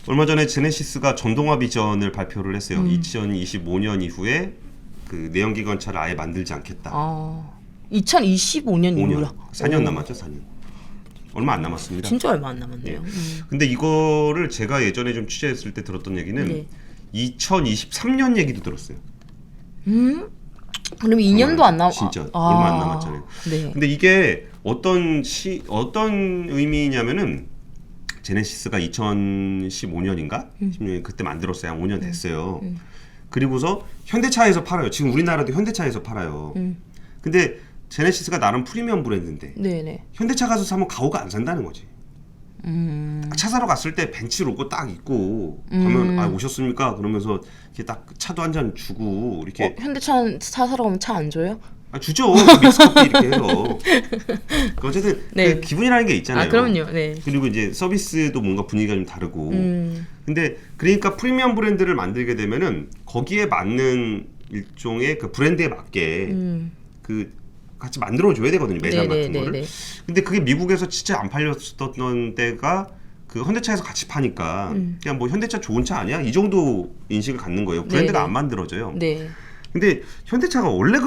얼마 전에 제네시스가 전동화 비전을 발표를 했어요. 2025년 이후에 그 내연기관차를 아예 만들지 않겠다. 2025년 이후라. 4년 남았죠, 4년. 얼마 안 남았습니다. 진짜 얼마 안 남았네요. 근데 이거를 제가 예전에 좀 취재했을 때 들었던 얘기는 네. 2023년 얘기도 들었어요. 그럼 2년도 안 남. 진짜 얼마 안 남았잖아요. 네. 근데 이게 어떤 의미냐면은 제네시스가 2015년인가? 16년 그때 만들었어요. 한 5년 됐어요. 그리고서 현대차에서 팔아요. 지금 우리나라도 현대차에서 팔아요. 근데 제네시스가 나름 프리미엄 브랜드인데 네네. 현대차 가서 사면 가오가 안 산다는 거지. 차 사러 갔을 때 벤츠 로고 딱 있고 가면 아 오셨습니까? 그러면서 이렇게 딱 차도 한 잔 주고 이렇게 현대차 차 사러 가면 차 안 줘요? 아 주죠. 믹스커피 이렇게 해서. 어쨌든 네. 그 기분이라는 게 있잖아요. 아 그럼요. 네. 그리고 이제 서비스도 뭔가 분위기가 좀 다르고. 근데 그러니까 프리미엄 브랜드를 만들게 되면은 거기에 맞는 일종의 그 브랜드에 맞게 그 같이 만들어줘야 되거든요, 매장 같은 거를. 근데 그게 미국에서 진짜 안 팔렸었던 때가 그 현대차에서 같이 파니까 그냥 뭐 현대차 좋은 차 아니야? 이 정도 인식을 갖는 거예요. 브랜드가 안 만들어져요. 네. 근데 현대차가 원래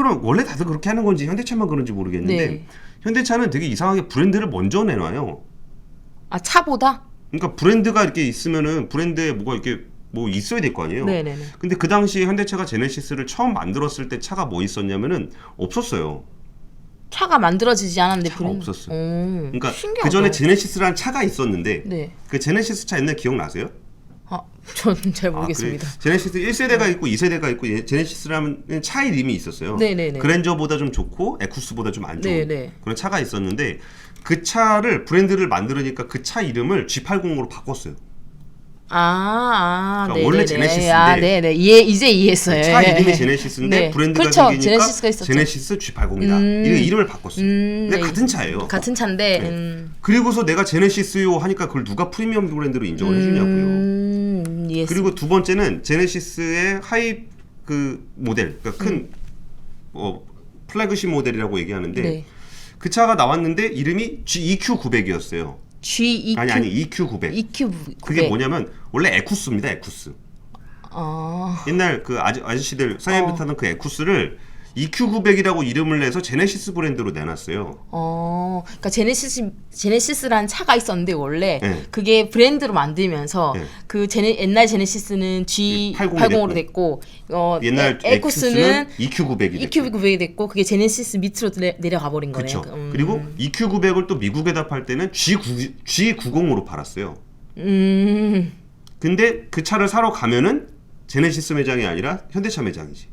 다들 그렇게 하는 건지 현대차만 그런지 모르겠는데 네. 현대차는 되게 이상하게 브랜드를 먼저 내놔요. 아 차보다? 그러니까 브랜드가 이렇게 있으면은 브랜드에 뭐가 이렇게 뭐 있어야 될 거 아니에요. 네네네. 근데 그 당시에 현대차가 제네시스를 처음 만들었을 때 차가 뭐 있었냐면은 없었어요. 차가 만들어지지 않았는데 차가 없었어요. 그러니까 신기하다. 그 전에 제네시스라는 차가 있었는데 네. 그 제네시스 차 옛날 기억나세요? 저는 잘 모르겠습니다. 그래. 제네시스 1세대가 있고 2세대가 있고 제네시스라는 차 이름이 있었어요. 네네네. 그랜저보다 좀 좋고 에쿠스보다 좀 안 좋은 네네. 그런 차가 있었는데 그 차를 브랜드를 만들으니까 그 차 이름을 G80으로 바꿨어요. 그러니까 원래 제네시스인데 네네. 이제 이해했어요. 차 이름이 제네시스인데 네. 브랜드가 그렇죠. 생기니까 제네시스가 있었죠. 제네시스 G80이다. 이렇게 이름을 바꿨어요. 근데 네. 같은 차예요. 같은 차인데. 네. 그리고서 내가 제네시스요 하니까 그걸 누가 프리미엄 브랜드로 인정을 해주냐고요. 이해했어요. 그리고 두 번째는 제네시스의 하이 그 모델, 그러니까 큰 플래그십 모델이라고 얘기하는데 네. 그 차가 나왔는데 이름이 GEQ900이었어요. GEQ 아니 EQ900. EQ900. 그게 뭐냐면 원래 에쿠스입니다. 에쿠스. 옛날 그 아저씨들 사이언 타던 그 에쿠스를 EQ900이라고 이름을 내서 제네시스 브랜드로 내놨어요. 그러니까 제네시스라는 차가 있었는데 원래 네. 그게 브랜드로 만들면서 네. 그 옛날 제네시스는 G80으로 됐고 옛날 에쿠스는 EQ900이 됐고. EQ900이 됐고 그게 제네시스 밑으로 내려가 버린 거네요. 그렇죠. 그리고 EQ900을 또 미국에다 팔 때는 G90으로 팔았어요. 근데 그 차를 사러 가면은 제네시스 매장이 아니라 현대차 매장이지.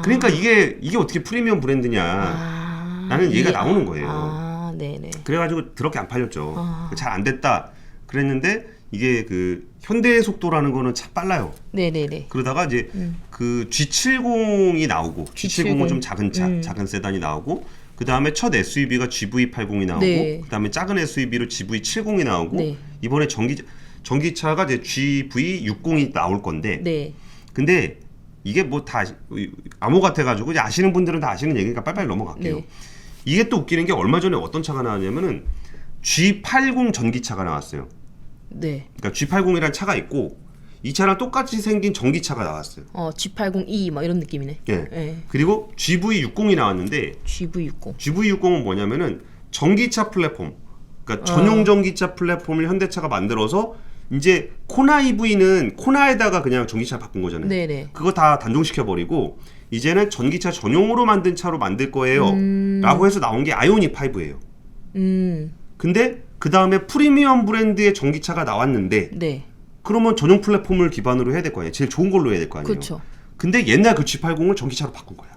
그러니까 이게 어떻게 프리미엄 브랜드냐 라는 얘기가 나오는 거예요. 네네. 그래가지고 더럽게 안 팔렸죠. 잘 안 됐다 그랬는데 이게 그 현대의 속도라는 거는 참 빨라요. 네네네. 그러다가 이제 그 G70이 나오고 G70은 좀 작은 차, 작은 세단이 나오고 그 다음에 첫 SUV가 GV80이 나오고 네. 그 다음에 작은 SUV로 GV70이 나오고 네. 이번에 전기차가 이제 GV60이 나올 건데 네. 근데 이게 뭐 다 암호 같아가지고 이제 아시는 분들은 다 아시는 얘기니까 빨리빨리 넘어갈게요. 네. 이게 또 웃기는 게 얼마 전에 어떤 차가 나왔냐면은 G80 전기차가 나왔어요. 네. 그러니까 G80이라는 차가 있고 이 차랑 똑같이 생긴 전기차가 나왔어요. G80E 막 이런 느낌이네. 예. 네. 그리고 GV60이 나왔는데 GV60. GV60은 뭐냐면은 전기차 플랫폼. 그러니까 전용 전기차 플랫폼을 현대차가 만들어서 이제 코나 EV는 코나에다가 그냥 전기차 바꾼 거잖아요. 네네. 그거 다 단종시켜 버리고 이제는 전기차 전용으로 만든 차로 만들 거예요. 라고 해서 나온 게 아이오닉 5예요. 근데 그 다음에 프리미엄 브랜드의 전기차가 나왔는데 네. 그러면 전용 플랫폼을 기반으로 해야 될 거 아니에요. 제일 좋은 걸로 해야 될 거 아니에요. 그렇죠. 근데 옛날 그 G80을 전기차로 바꾼 거야.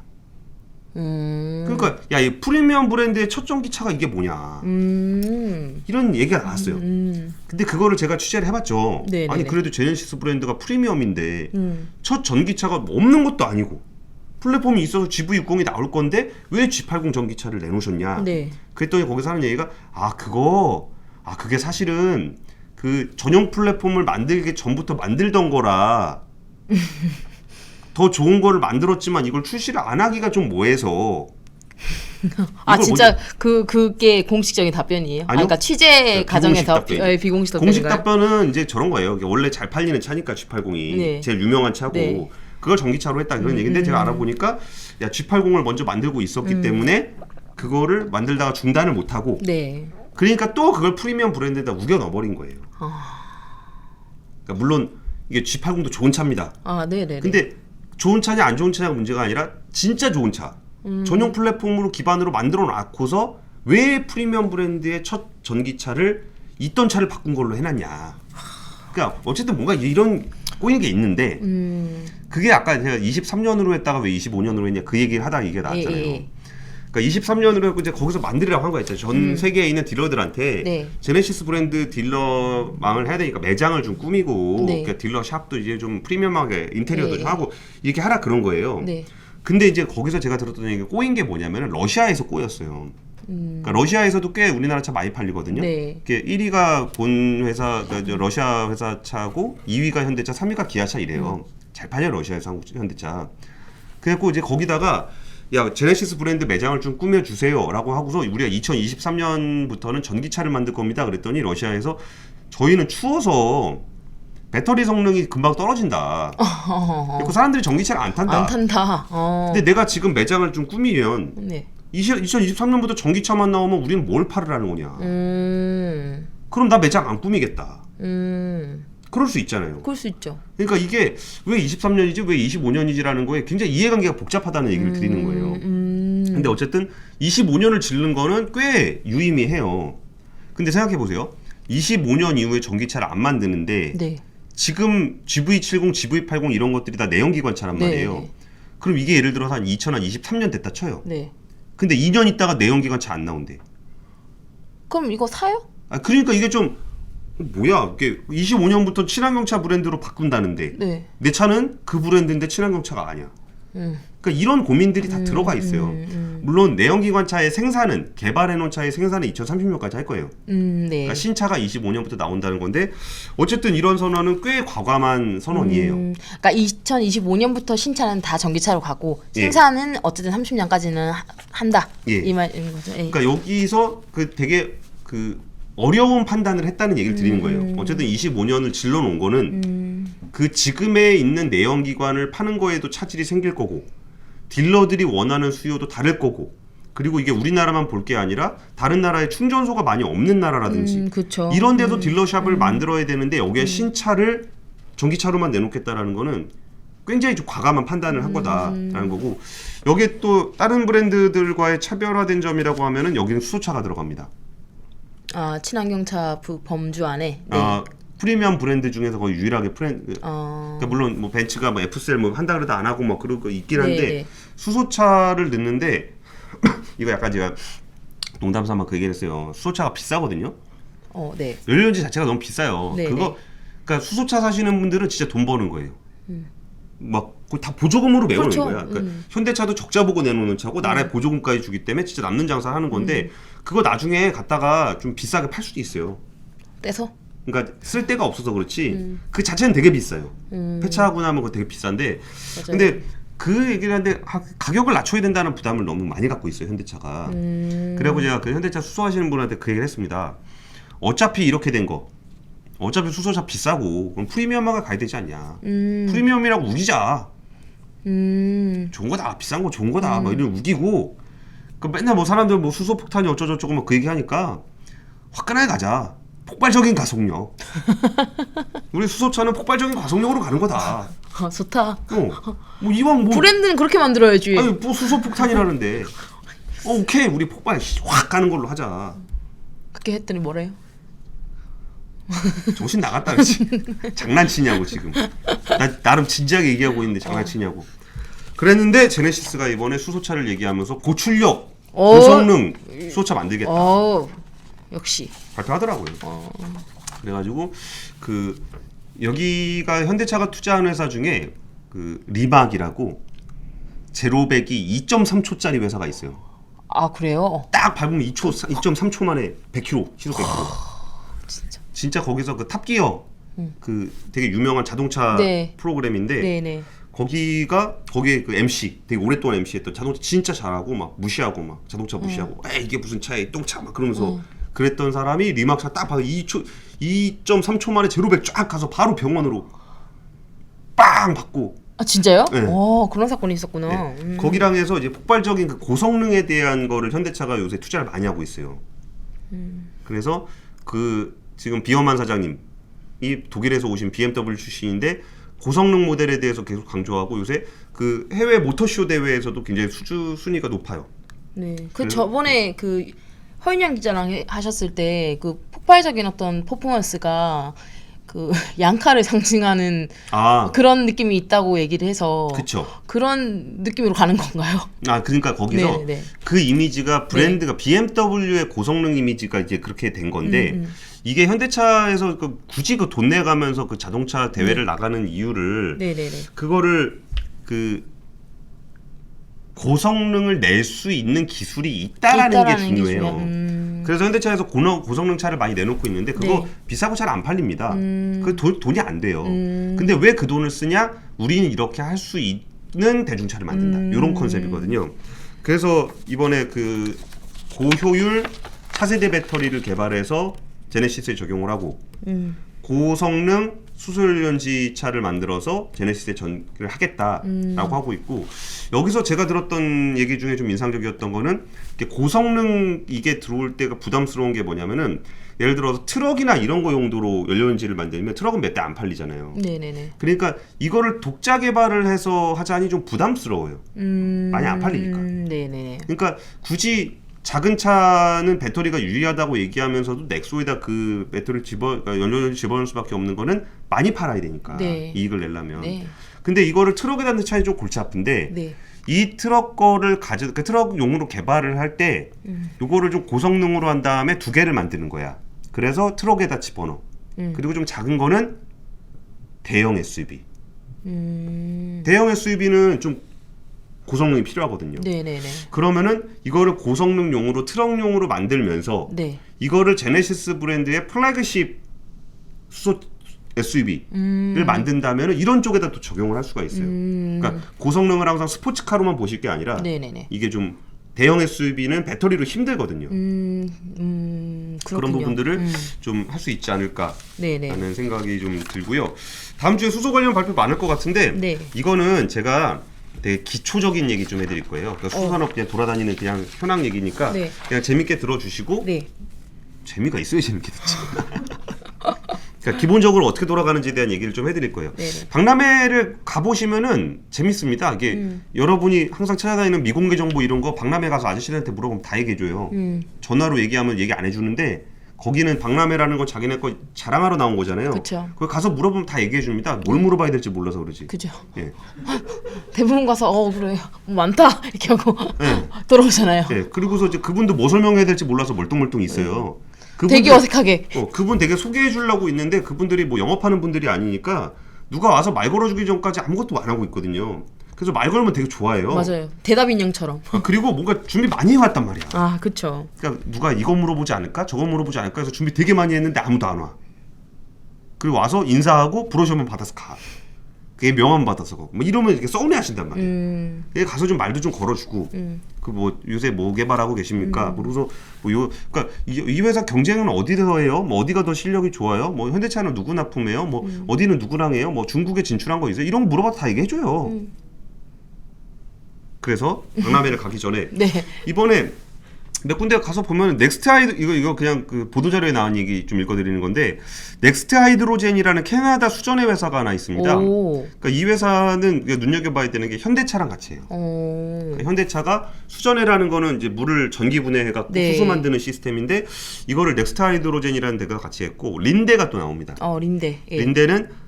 그러니까 야, 이 프리미엄 브랜드의 첫 전기차가 이게 뭐냐 이런 얘기가 나왔어요. 근데 그거를 제가 취재를 해봤죠. 네네네. 아니 그래도 제네시스 브랜드가 프리미엄인데 첫 전기차가 없는 것도 아니고 플랫폼이 있어서 GV60이 나올 건데 왜 G80 전기차를 내놓으셨냐. 네. 그랬더니 거기서 하는 얘기가 그게 사실은 그 전용 플랫폼을 만들기 전부터 만들던 거라 더 좋은 거를 만들었지만 이걸 출시를 안 하기가 좀 뭐해서 아 진짜 그게 공식적인 답변이에요? 아니요. 그러니까 취재 과정에서 비공식 답변인가요? 공식 답변은 이제 저런 거예요. 원래 잘 팔리는 차니까 G80이 네. 제일 유명한 차고 네. 그걸 전기차로 했다 그런 얘기인데 제가 알아보니까 야 G80을 먼저 만들고 있었기 때문에 그거를 만들다가 중단을 못하고 네. 그러니까 또 그걸 프리미엄 브랜드에다 우겨 넣어버린 거예요. 그러니까 물론 이게 G80도 좋은 차입니다. 아, 네네. 근데 좋은 차냐 안 좋은 차냐가 문제가 아니라 진짜 좋은 차 전용 플랫폼으로 기반으로 만들어 놨고서 왜 프리미엄 브랜드의 첫 전기차를 있던 차를 바꾼 걸로 해놨냐. 그러니까 어쨌든 뭔가 이런 꼬이는 게 있는데 그게 아까 제가 23년으로 했다가 왜 25년으로 했냐 그 얘기를 하다가 이게 나왔잖아요. 예. 그러니까 23년으로 했고 이제 거기서 만들으라고 한 거였죠. 전 세계에 있는 딜러들한테 네. 제네시스 브랜드 딜러망을 해야 되니까 매장을 좀 꾸미고 네. 그러니까 딜러 샵도 이제 좀 프리미엄하게 인테리어도 네. 좀 하고 이렇게 하라 그런 거예요. 네. 근데 이제 거기서 제가 들었던 얘기가 꼬인 게 뭐냐면 러시아에서 꼬였어요. 그러니까 러시아에서도 꽤 우리나라 차 많이 팔리거든요. 네. 이게 1위가 본 회사 그러니까 러시아 회사 차고 2위가 현대차, 3위가 기아차 이래요. 잘 팔려요 러시아에서 한국 현대차. 그래갖고 이제 거기다가 야 제네시스 브랜드 매장을 좀 꾸며주세요라고 하고서 우리가 2023년부터는 전기차를 만들 겁니다. 그랬더니 러시아에서 저희는 추워서 배터리 성능이 금방 떨어진다. 그 사람들이 전기차를 안 탄다. 안 탄다. 근데 내가 지금 매장을 좀 꾸미면 네. 2023년부터 전기차만 나오면 우리는 뭘 팔으라는 거냐. 그럼 나 매장 안 꾸미겠다. 그럴 수 있잖아요. 그럴 수 있죠. 그러니까 이게 왜 23년이지 왜 25년이지라는 거에 굉장히 이해관계가 복잡하다는 얘기를 드리는 거예요. 근데 어쨌든 25년을 질른 거는 꽤 유의미해요. 근데 생각해 보세요. 25년 이후에 전기차를 안 만드는데 네. 지금 GV70, GV80 이런 것들이 다 내연기관차란 네. 말이에요. 그럼 이게 예를 들어서 한 2023년 됐다 쳐요. 네. 근데 2년 있다가 내연기관차 안 나온대. 그럼 이거 사요? 아 그러니까 이게 좀 뭐야 이게 25년부터 친환경차 브랜드로 바꾼다는데 네. 내 차는 그 브랜드인데 친환경차가 아니야. 그러니까 이런 고민들이 다 들어가 있어요. 물론 내연기관차의 생산은 개발해놓은 차의 생산은 2030년까지 할 거예요. 네. 그러니까 신차가 25년부터 나온다는 건데 어쨌든 이런 선언은 꽤 과감한 선언이에요. 그러니까 2025년부터 신차는 다 전기차로 가고 예. 생산은 어쨌든 30년까지는 한다. 예. 이 말인 거죠. 예. 그러니까 여기서 그 되게 그 어려운 판단을 했다는 얘기를 드리는 거예요. 어쨌든 25년을 질러놓은 거는 그 지금에 있는 내연기관을 파는 거에도 차질이 생길 거고 딜러들이 원하는 수요도 다를 거고 그리고 이게 우리나라만 볼 게 아니라 다른 나라에 충전소가 많이 없는 나라라든지 그쵸. 이런 데도 딜러샵을 만들어야 되는데 여기에 신차를 전기차로만 내놓겠다라는 거는 굉장히 좀 과감한 판단을 한 거다라는 거고 여기에 또 다른 브랜드들과의 차별화된 점이라고 하면은 여기는 수소차가 들어갑니다. 아 친환경차 범주 안에. 네. 프리미엄 브랜드 중에서 거의 유일하게 브랜드. 어... 그러니까 물론 뭐 벤츠가 뭐 F셀 뭐 한다 그래도 안 하고 뭐 그런 거 있긴 한데 네. 수소차를 넣는데 이거 약간 제가 농담삼아 그 얘기를 했어요. 수소차가 비싸거든요. 네. 연료연지 자체가 너무 비싸요. 네, 그거 그러니까 수소차 사시는 분들은 진짜 돈 버는 거예요. 막 다 보조금으로 메우는 그렇죠. 거야. 그러니까 현대차도 적자 보고 내놓는 차고 나라에 보조금까지 주기 때문에 진짜 남는 장사를 하는 건데 그거 나중에 갖다가 좀 비싸게 팔 수도 있어요. 떼서? 그러니까 쓸 데가 없어서 그렇지 그 자체는 되게 비싸요. 폐차하고 나면 그거 되게 비싼데 맞아요. 근데 그 얘기를 하는데 가격을 낮춰야 된다는 부담을 너무 많이 갖고 있어요 현대차가. 그리고 제가 그 현대차 수소하시는 분한테 그 얘기를 했습니다. 어차피 이렇게 된 거 어차피 수소차 비싸고 그럼 프리미엄화가 가야 되지 않냐. 프리미엄이라고 우기자. 좋은 거다 비싼 거 좋은 거다 막 이런 우기고 그 맨날 뭐 사람들 뭐 수소 폭탄이 어쩌고저쩌고 막 그 얘기 하니까 화끈하게 가자. 폭발적인 가속력. 우리 수소차는 폭발적인 가속력으로 가는 거다. 좋다. 뭐 이왕 뭐 브랜드는 그렇게 만들어야지. 아니 뭐 수소 폭탄이라는데. 오케이 우리 폭발 확 가는 걸로 하자. 그렇게 했더니 뭐래요? 정신 나갔다 그렇지. 장난치냐고 지금. 나름 진지하게 얘기하고 있는데 장난치냐고. 그랬는데 제네시스가 이번에 수소차를 얘기하면서 고출력, 고성능 수소차 만들겠다. 역시 발표하더라고요. 그래가지고 그 여기가 현대차가 투자한 회사 중에 그 리막이라고 제로백이 2.3초짜리 회사가 있어요. 아 그래요? 딱 밟으면 2.3초 만에 100km 시속 100km. 진짜 거기서 그 탑기어 그 되게 유명한 자동차 네. 프로그램인데 네네. 거기에 그 MC 되게 오랫동안 MC 했던 자동차 진짜 잘하고 막 무시하고 막 자동차 무시하고 에이 이게 무슨 차야 똥차 막 그러면서 그랬던 사람이 리막차 딱 봐도 2.3초 만에 제로백 쫙 가서 바로 병원으로 빵 받고. 아 진짜요? 네. 그런 사건이 있었구나. 네. 거기랑 해서 이제 폭발적인 그 고성능에 대한 거를 현대차가 요새 투자를 많이 하고 있어요. 그래서 그 지금 비어만 사장님 이 독일에서 오신 BMW 출신인데 고성능 모델에 대해서 계속 강조하고 요새 그 해외 모터쇼 대회에서도 굉장히 순위가 높아요. 네. 그 저번에 그 허윤양 기자랑 하셨을 때 그 폭발적인 어떤 퍼포먼스가 그 양카를 상징하는 그런 느낌이 있다고 얘기를 해서 그쵸. 그런 느낌으로 가는 건가요? 그러니까 거기서 네네. 그 이미지가 브랜드가 BMW의 고성능 이미지가 이제 그렇게 된 건데 이게 현대차에서 굳이 그 돈 내가면서 그 자동차 대회를 나가는 이유를 그거를 그 고성능을 낼 수 있는 기술이 있다라는 게 중요해요. 그래서 현대차에서 고성능 차를 많이 내놓고 있는데 그거 비싸고 잘 안 팔립니다. 그 돈이 안 돼요. 근데 왜 그 돈을 쓰냐? 우리는 이렇게 할 수 있는 대중차를 만든다. 이런 컨셉이거든요. 그래서 이번에 그 고효율 차세대 배터리를 개발해서 제네시스에 적용을 하고 고성능 수소연지 차를 만들어서 제네시스에 전기를 하겠다라고 하고 있고 여기서 제가 들었던 얘기 중에 좀 인상적이었던 거는 고성능 이게 들어올 때가 부담스러운 게 뭐냐면은 예를 들어서 트럭이나 이런 거 용도로 연료연지를 만들면 트럭은 몇 대 안 팔리잖아요. 네네네. 그러니까 이거를 독자 개발을 해서 하자니 좀 부담스러워요. 많이 안 팔리니까. 네네. 그러니까 굳이 작은 차는 배터리가 유리하다고 얘기하면서도 넥소에다 그 배터리를 그러니까 연료를 집어넣을 수밖에 없는 거는 많이 팔아야 되니까 이익을 내려면. 근데 이거를 트럭에다 넣는 차이 좀 골치 아픈데 이 트럭 거를 그 트럭용으로 개발을 할 때 요거를 좀 고성능으로 한 다음에 두 개를 만드는 거야. 그래서 트럭에다 집어넣어. 그리고 좀 작은 거는 대형 SUV. 대형 SUV는 좀 고성능이 필요하거든요. 그러면은 이거를 고성능용으로 트럭용으로 만들면서 이거를 제네시스 브랜드의 플래그십 수소 SUV를 만든다면 이런 쪽에다 또 적용을 할 수가 있어요. 그러니까 고성능을 항상 스포츠카로만 보실 게 아니라 이게 좀 대형 SUV는 배터리로 힘들거든요. 그런 부분들을 좀 할 수 있지 않을까라는 생각이 좀 들고요. 다음 주에 수소 관련 발표 많을 것 같은데 이거는 제가 되게 기초적인 얘기 좀 해드릴 거예요. 그러니까 수산업 그냥 돌아다니는 그냥 현황 얘기니까 그냥 재밌게 들어주시고 재미가 있어야 재밌게 듣지. 그러니까 기본적으로 어떻게 돌아가는지에 대한 얘기를 좀 해드릴 거예요. 박람회를 가보시면은 재밌습니다. 이게 여러분이 항상 찾아다니는 미공개 정보 이런 거 박람회 가서 아저씨들한테 물어보면 다 얘기해줘요. 전화로 얘기하면 얘기 안 해주는데 거기는 박람회라는 건 자기네 거 자랑하러 나온 거잖아요. 그쵸. 거기 가서 물어보면 다 얘기해 줍니다. 뭘 물어봐야 될지 몰라서 그러지. 그죠. 예. 대부분 가서 그래 많다 이렇게 하고 돌아오잖아요. 그리고서 이제 그분도 뭐 설명해야 될지 몰라서 멀뚱멀뚱 있어요. 되게 어색하게. 그분 되게 소개해 주려고 있는데 그분들이 뭐 영업하는 분들이 아니니까 누가 와서 말 걸어주기 전까지 아무것도 안 하고 있거든요. 그래서 말 걸면 되게 좋아해요. 맞아요. 대답 인형처럼. 그리고 뭔가 준비 많이 해왔단 말이야. 그쵸. 그러니까 누가 이거 물어보지 않을까? 저거 물어보지 않을까? 해서 준비 되게 많이 했는데 아무도 안 와. 그리고 와서 인사하고 브로셔만 받아서 가. 그게 명함 받아서 가. 뭐 이러면 이렇게 서운해 하신단 말이에요. 가서 좀 말도 좀 걸어주고 그 뭐 요새 뭐 개발하고 계십니까? 그래서 그러니까 이 회사 경쟁은 어디서 해요? 뭐 어디가 더 실력이 좋아요? 뭐 현대차는 누구 납품해요? 뭐 어디는 누구랑 해요? 뭐 중국에 진출한 거 있어요? 이런 거 물어봐도 다 얘기해줘요. 그래서 박람회를 가기 전에 이번에 몇 군데 가서 보면 넥스트 이거 그냥 그 보도자료에 나온 얘기 좀 읽어드리는 건데 넥스트 하이드로젠이라는 캐나다 수전의 회사가 하나 있습니다. 그러니까 이 회사는 눈여겨봐야 되는 게 현대차랑 같이 해요. 그러니까 현대차가 수전해라는 거는 이제 물을 전기 분해해갖고 수소 만드는 시스템인데 이거를 넥스트 하이드로젠이라는 데가 같이 했고 린데가 또 나옵니다. 린데는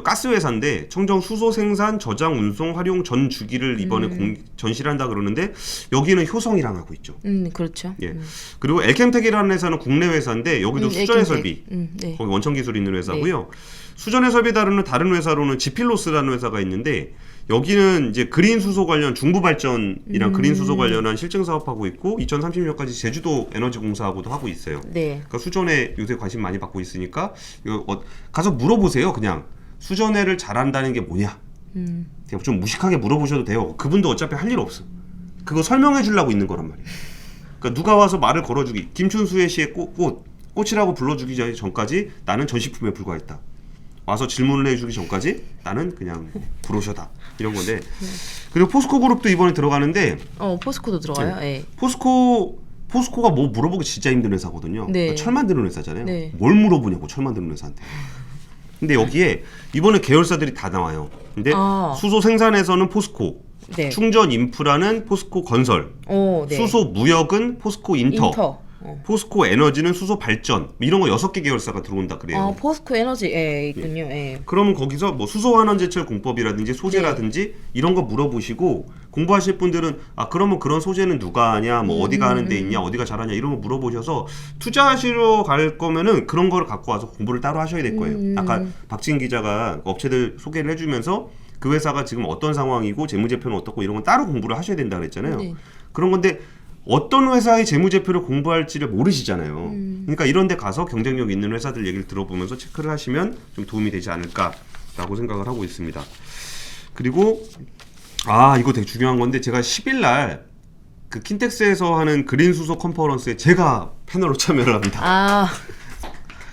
가스 회사인데 청정 수소 생산, 저장, 운송, 활용 전 주기를 이번에 전시를 한다 그러는데 여기는 효성이랑 하고 있죠. 그렇죠. 그리고 엘캠텍이라는 회사는 국내 회사인데 여기도 수전해 설비, 거기 원천 기술이 있는 회사고요. 수전해 설비 다른 회사로는 지필로스라는 회사가 있는데 여기는 이제 그린 수소 관련 중부 발전이랑 그린 수소 관련한 실증 사업하고 있고 2030년까지 제주도 에너지 공사하고도 하고 있어요. 그러니까 수전에 요새 관심 많이 받고 있으니까 이거 가서 물어보세요. 그냥 수전해를 잘한다는 게 뭐냐? 그냥 좀 무식하게 물어보셔도 돼요. 그분도 어차피 할 일 없어. 그거 설명해 주려고 있는 거란 말이에요. 그러니까 누가 와서 말을 걸어주기, 김춘수의 시의 꽃이라고 불러주기 전까지 나는 전시품에 불과했다. 와서 질문을 해주기 전까지 나는 그냥 브로셔다. 이런 건데. 그리고 포스코 그룹도 이번에 들어가는데. 포스코도 들어가요? 네. 네. 포스코가 뭐 물어보기 진짜 힘든 회사거든요. 네. 그러니까 철 만드는 회사잖아요. 네. 뭘 물어보냐고 철 만드는 회사한테. 근데 여기에 이번에 계열사들이 다 나와요. 근데 수소 생산에서는 포스코, 네. 충전 인프라는 포스코 건설, 네. 수소 무역은 포스코 인터. 포스코 에너지는 수소 발전 이런 거 6개 계열사가 들어온다 그래요. 포스코 에너지 있군요. 예. 그러면 거기서 뭐 수소 환원 제철 공법이라든지 소재라든지 이런 거 물어보시고 공부하실 분들은 그러면 그런 소재는 누가 하냐, 뭐 어디가 하는 데 있냐, 어디가 잘하냐 이런 거 물어보셔서 투자하시러 갈 거면은 그런 걸 갖고 와서 공부를 따로 하셔야 될 거예요. 아까 박진 기자가 업체들 소개를 해주면서 그 회사가 지금 어떤 상황이고 재무제표는 어떻고 이런 건 따로 공부를 하셔야 된다 그랬잖아요. 네. 그런 건데 어떤 회사의 재무제표를 공부할지를 모르시잖아요. 그러니까 이런 데 가서 경쟁력 있는 회사들 얘기를 들어보면서 체크를 하시면 좀 도움이 되지 않을까라고 생각을 하고 있습니다. 그리고 이거 되게 중요한 건데 제가 10일 날 그 킨텍스에서 하는 그린 수소 컨퍼런스에 제가 패널로 참여를 합니다.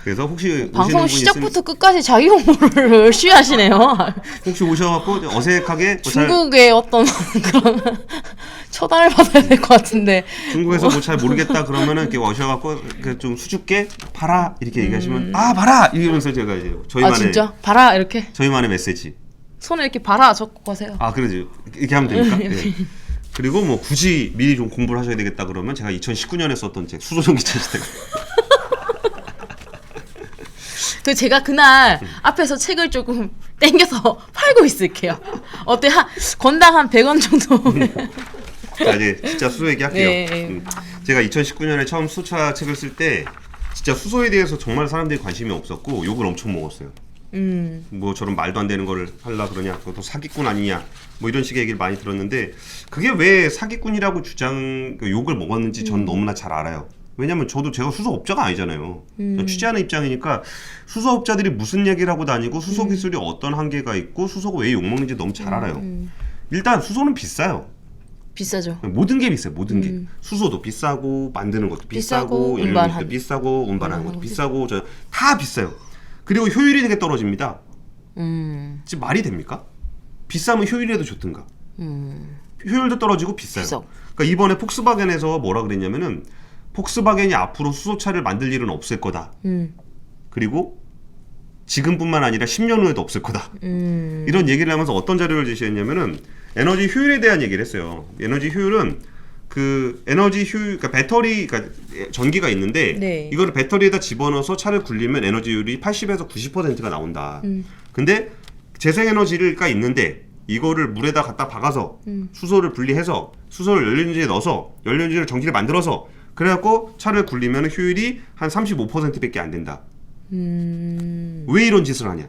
그래서 혹시 방송 시작부터 끝까지 자기 홍보를 열심히 하시네요. 혹시 오셔갖고 어색하게 중국의 어떤 그런 처단을 받아야 될 것 같은데 중국에서 뭐 잘 모르겠다 그러면은 이렇게 오셔갖고 좀 수줍게 봐라 이렇게 얘기하시면 봐라 이러면서 제가 이제 저희만의 진짜 봐라 이렇게 저희만의 메시지 손에 이렇게 봐라 적고 가세요. 그러지 이렇게 하면 됩니까? 네. 그리고 뭐 굳이 미리 좀 공부를 하셔야 되겠다 그러면 제가 2019년에 썼던 책 수소전기 체시대가 제가 그날 앞에서 책을 조금 땡겨서 팔고 있을게요. 어때? 건당 한 100원 정도. 자 이제 진짜 수소 얘기할게요. 네. 제가 2019년에 처음 수소차 책을 쓸 때 진짜 수소에 대해서 정말 사람들이 관심이 없었고 욕을 엄청 먹었어요. 뭐 저런 말도 안 되는 거를 하려 그러냐, 그것도 사기꾼 아니냐, 뭐 이런 식의 얘기를 많이 들었는데 그게 왜 사기꾼이라고 욕을 먹었는지 전 너무나 잘 알아요. 왜냐면 제가 수소업자가 아니잖아요. 취재하는 입장이니까 수소업자들이 무슨 얘기를 하고 다니고 수소 기술이 어떤 한계가 있고 수소가 왜 욕먹는지 너무 잘 알아요. 일단 수소는 비싸요. 비싸죠. 모든 게 비싸요. 모든 게. 수소도 비싸고 만드는 것도 비싸고 연료도 비싸고 운반하는 것도 비싸고 다 비싸요. 그리고 효율이 되게 떨어집니다. 지금 말이 됩니까? 비싸면 효율이라도 좋든가. 효율도 떨어지고 비싸요. 그러니까 이번에 폭스바겐에서 뭐라 그랬냐면은 폭스바겐이 앞으로 수소차를 만들 일은 없을 거다. 그리고 지금뿐만 아니라 10년 후에도 없을 거다. 이런 얘기를 하면서 어떤 자료를 제시했냐면은 에너지 효율에 대한 얘기를 했어요. 에너지 효율은 그러니까 배터리가 전기가 있는데 이거를 배터리에다 집어넣어서 차를 굴리면 에너지 효율이 80에서 90%가 나온다. 근데 재생에너지가 있는데 이거를 물에다 갖다 박아서 수소를 분리해서 수소를 연료전지에 넣어서 연료전지를 전기를 만들어서 그래갖고 차를 굴리면 효율이 한 35%밖에 안 된다. 왜 이런 짓을 하냐?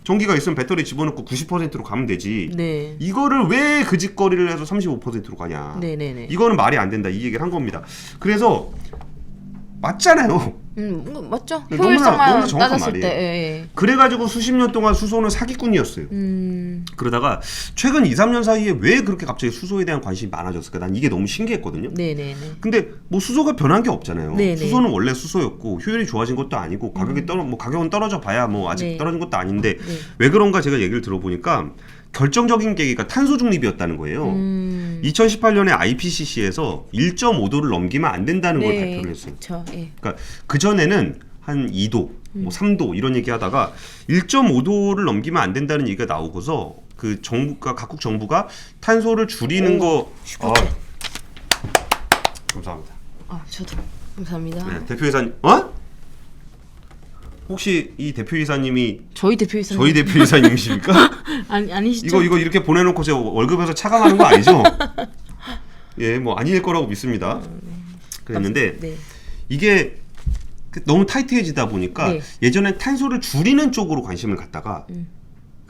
전기가 있으면 배터리 집어넣고 90%로 가면 되지. 네. 이거를 왜 그 짓거리를 해서 35%로 가냐? 네네네. 이거는 말이 안 된다. 이 얘기를 한 겁니다. 그래서 맞잖아요. 맞죠. 너무나 효율성만 따졌을 말이에요. 때. 그래가지고 수십 년 동안 수소는 사기꾼이었어요. 그러다가 최근 2, 3년 사이에 왜 그렇게 갑자기 수소에 대한 관심이 많아졌을까? 난 이게 너무 신기했거든요. 네네네. 근데 뭐 수소가 변한 게 없잖아요. 네네. 수소는 원래 수소였고 효율이 좋아진 것도 아니고 가격은 떨어져 봐야 뭐 아직 떨어진 것도 아닌데 왜 그런가 제가 얘기를 들어보니까 결정적인 계기가 탄소 중립이었다는 거예요. 2018년에 IPCC에서 1.5도를 넘기면 안 된다는 걸 발표를 했어요. 그쵸, 그러니까 그 전에는 한 2도, 뭐 3도 이런 얘기하다가 1.5도를 넘기면 안 된다는 얘기가 나오고서 그 정부가 각국 정부가 탄소를 줄이는 거. 감사합니다. 저도 감사합니다. 네, 대표이사님, 혹시 이 대표이사님이 저희 대표이사님. 저희 대표이사님이십니까? 아니시죠? 이거 이렇게 보내놓고 제가 월급에서 차감하는 거 아니죠? 예, 뭐 아닐 거라고 믿습니다. 그랬는데 이게 너무 타이트해지다 보니까 예전에 탄소를 줄이는 쪽으로 관심을 갖다가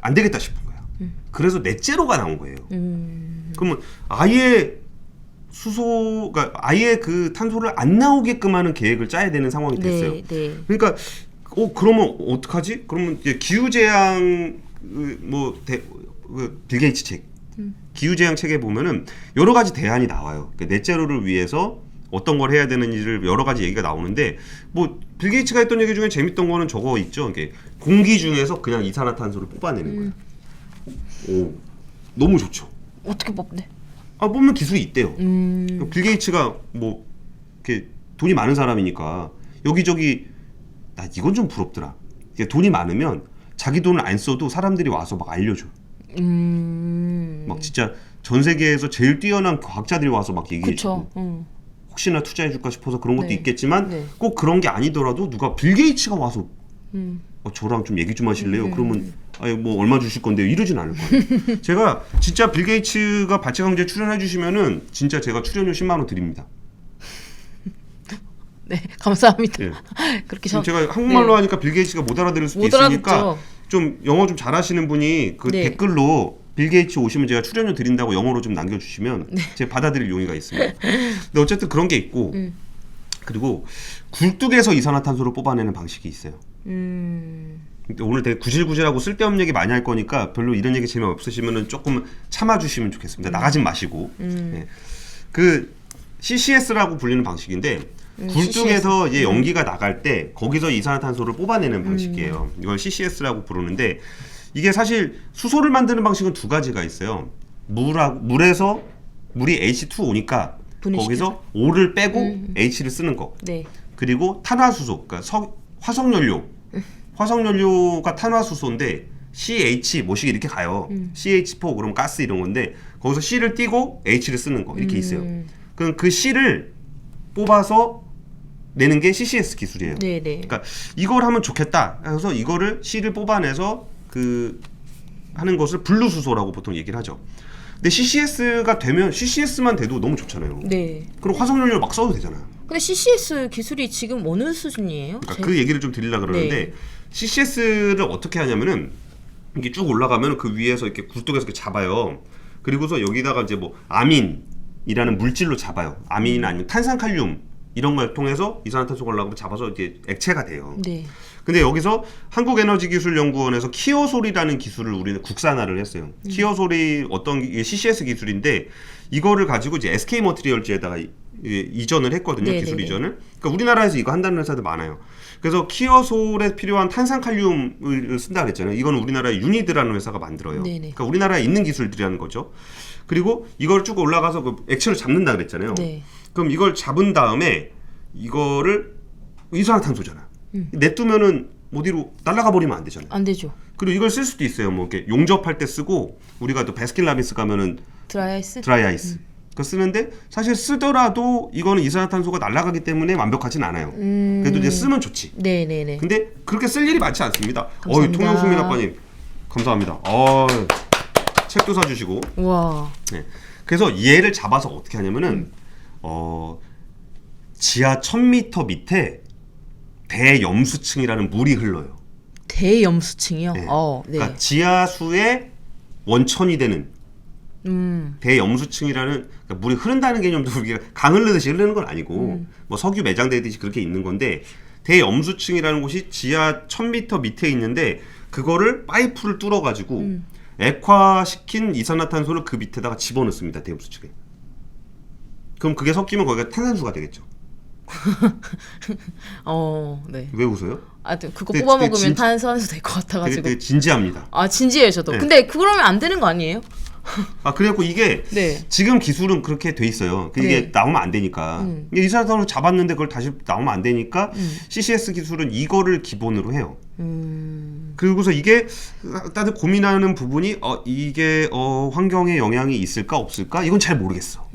안 되겠다 싶은 거야. 그래서 넷제로가 나온 거예요. 그러면 아예 수소가 아예 그 탄소를 안 나오게끔 하는 계획을 짜야 되는 상황이 됐어요. 그러니까 그러면 어떡하지? 그러면 이제 기후재앙을 빌 게이츠 책, 기후재앙 책에 보면은 여러 가지 대안이 나와요. 그러니까 넷제로를 위해서 어떤 걸 해야 되는지를 여러 가지 얘기가 나오는데 뭐 빌 게이츠가 했던 얘기 중에 재밌던 거는 저거 있죠. 이게 공기 중에서 그냥 이산화탄소를 뽑아내는 거야. 오, 너무 좋죠. 어떻게 뽑네? 뽑는 기술이 있대요. 빌 게이츠가 뭐 이렇게 돈이 많은 사람이니까 여기저기 나 이건 좀 부럽더라. 돈이 많으면 자기 돈을 안 써도 사람들이 와서 막 알려줘. 막 진짜 전 세계에서 제일 뛰어난 과학자들이 와서 막 얘기해주고 혹시나 투자해줄까 싶어서 그런 것도 네. 있겠지만 네. 꼭 그런 게 아니더라도 누가 빌 게이츠가 와서 저랑 좀 얘기 좀 하실래요? 그러면 뭐 얼마 주실 건데요? 이러진 않을 거예요. 제가 진짜 빌 게이츠가 발제강제에 출연해 주시면은 진짜 제가 출연료 10만 원 드립니다. 네, 감사합니다. 예. 그렇게 지금 제가 한국말로 하니까 빌 게이츠가 못 알아들을 수도 못 있으니까 알아듣죠. 좀 영어 좀 잘하시는 분이 그 네. 댓글로 빌 게이츠 오시면 제가 출연료 드린다고 영어로 좀 남겨주시면 제가 받아들일 용의가 있습니다. 근데 어쨌든 그런 게 있고 그리고 굴뚝에서 이산화탄소를 뽑아내는 방식이 있어요. 근데 오늘 되게 구질구질하고 쓸데없는 얘기 많이 할 거니까 별로 이런 얘기 재미없으시면 조금 참아주시면 좋겠습니다. 나가진 마시고. 네. 그 CCS라고 불리는 방식인데 굴뚝에서 이제 연기가 나갈 때 거기서 이산화탄소를 뽑아내는 방식이에요. 이걸 CCS라고 부르는데 이게 사실 수소를 만드는 방식은 두 가지가 있어요. 물에서 물이 H2O니까 거기서 O를 빼고 H를 쓰는 거. 네. 그리고 탄화수소, 그러니까 화석연료. 화석연료가 탄화수소인데 CH 뭐씩 이렇게 가요. CH4 그럼 가스 이런 건데 거기서 C를 띄고 H를 쓰는 거 이렇게 있어요. 그럼 그 C를 뽑아서 내는 게 CCS 기술이에요. 네네. 그러니까 이걸 하면 좋겠다. 그래서 이거를 C를 뽑아내서 그 하는 것을 분류수소라고 보통 얘기를 하죠. 근데 CCS가 되면 CCS만 돼도 너무 좋잖아요. 네. 그럼 화석연료를 막 써도 되잖아요. 근데 CCS 기술이 지금 어느 수준이에요? 그러니까 그 얘기를 좀 드리려고 그러는데 네. CCS를 어떻게 하냐면은 이게 쭉 올라가면 그 위에서 이렇게 굴뚝에서 이렇게 잡아요. 그리고서 여기다가 이제 뭐 아민이라는 물질로 잡아요. 아민이나 아니면 탄산칼륨 이런 걸 통해서 이산화탄소가 올라가면 잡아서 이게 액체가 돼요. 네. 근데 여기서 한국에너지기술연구원에서 키어솔이라는 기술을 우리는 국산화를 했어요. 키어솔이 어떤 CCS 기술인데 이거를 가지고 이제 SK 머티리얼즈에다가 이전을 했거든요. 네네네. 기술 이전을. 그러니까 우리나라에서 이거 한다는 회사도 많아요. 그래서 키어솔에 필요한 탄산칼륨을 쓴다 그랬잖아요. 이건 우리나라의 유니드라는 회사가 만들어요. 네네. 그러니까 우리나라에 있는 기술들이라는 거죠. 그리고 이걸 쭉 올라가서 그 액체를 잡는다 그랬잖아요. 네. 그럼 이걸 잡은 다음에 이거를 이산화탄소잖아. 냅두면은 어디로 날아가 버리면 안 되잖아요. 안 되죠. 그리고 이걸 쓸 수도 있어요. 뭐 이렇게 용접할 때 쓰고 우리가 또 바스킨라빈스 가면은 드라이아이스? 드라이 아이스 그거 쓰는데 사실 쓰더라도 이거는 이산화탄소가 날아가기 때문에 완벽하진 않아요. 그래도 이제 쓰면 좋지. 네네네. 근데 그렇게 쓸 일이 많지 않습니다. 감사합니다. 통영수민 아빠님 감사합니다. 책도 사주시고. 와. 네. 그래서 얘를 잡아서 어떻게 하냐면은 지하 1000m 밑에 대염수층이라는 물이 흘러요. 대염수층이요? 네. 네. 그러니까 지하수의 원천이 되는 대염수층이라는 그러니까 물이 흐른다는 개념도 우리가 강 흐르듯이 흐르는 건 아니고 뭐 석유 매장되듯이 그렇게 있는 건데 대염수층이라는 곳이 지하 1000m 밑에 있는데 그거를 파이프를 뚫어가지고 액화시킨 이산화탄소를 그 밑에다가 집어넣습니다. 대염수층에. 그럼 그게 섞이면 거기가 탄산수가 되겠죠. 네. 왜 웃어요? 그거 되게- 뽑아 되게 먹으면 탄산수 될 것 같아가지고. 되게 진지합니다. 진지해요 저도. 네. 근데 그러면 안 되는 거 아니에요? 그래갖고 이게 네. 지금 기술은 그렇게 돼 있어요. 이게 네. 나오면 안 되니까. 이산화탄소를 잡았는데 그걸 다시 나오면 안 되니까 CCS 기술은 이거를 기본으로 해요. 그리고서 이게 다들 고민하는 부분이 이게 환경에 영향이 있을까 없을까? 이건 잘 모르겠어.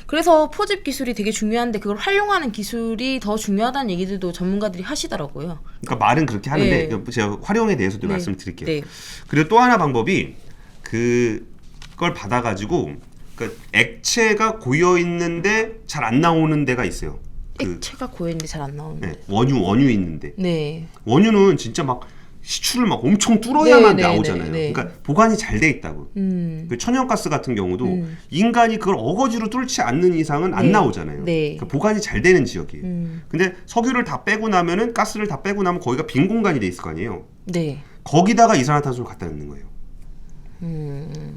그래서 포집 기술이 되게 중요한데 그걸 활용하는 기술이 더 중요하다는 얘기들도 전문가들이 하시더라고요. 그러니까 말은 그렇게 하는데 네. 제가 활용에 대해서도 네. 말씀을 드릴게요. 네. 그리고 또 하나 방법이 그걸 받아가지고 그러니까 액체가 고여 있는데 잘 안 나오는 데가 있어요. 액체가 고여있는데 잘 안 나오는데. 네, 원유 있는데 네. 원유는 진짜 막 시추를 막 엄청 뚫어야만 네, 나오잖아요. 네. 그러니까 보관이 잘 돼 있다고. 그 천연가스 같은 경우도 인간이 그걸 어거지로 뚫지 않는 이상은 안 네. 나오잖아요. 네. 그러니까 보관이 잘 되는 지역이에요. 근데 석유를 다 빼고 나면은 가스를 다 빼고 나면 거기가 빈 공간이 돼 있을 거 아니에요. 네. 거기다가 이산화탄소를 갖다 넣는 거예요.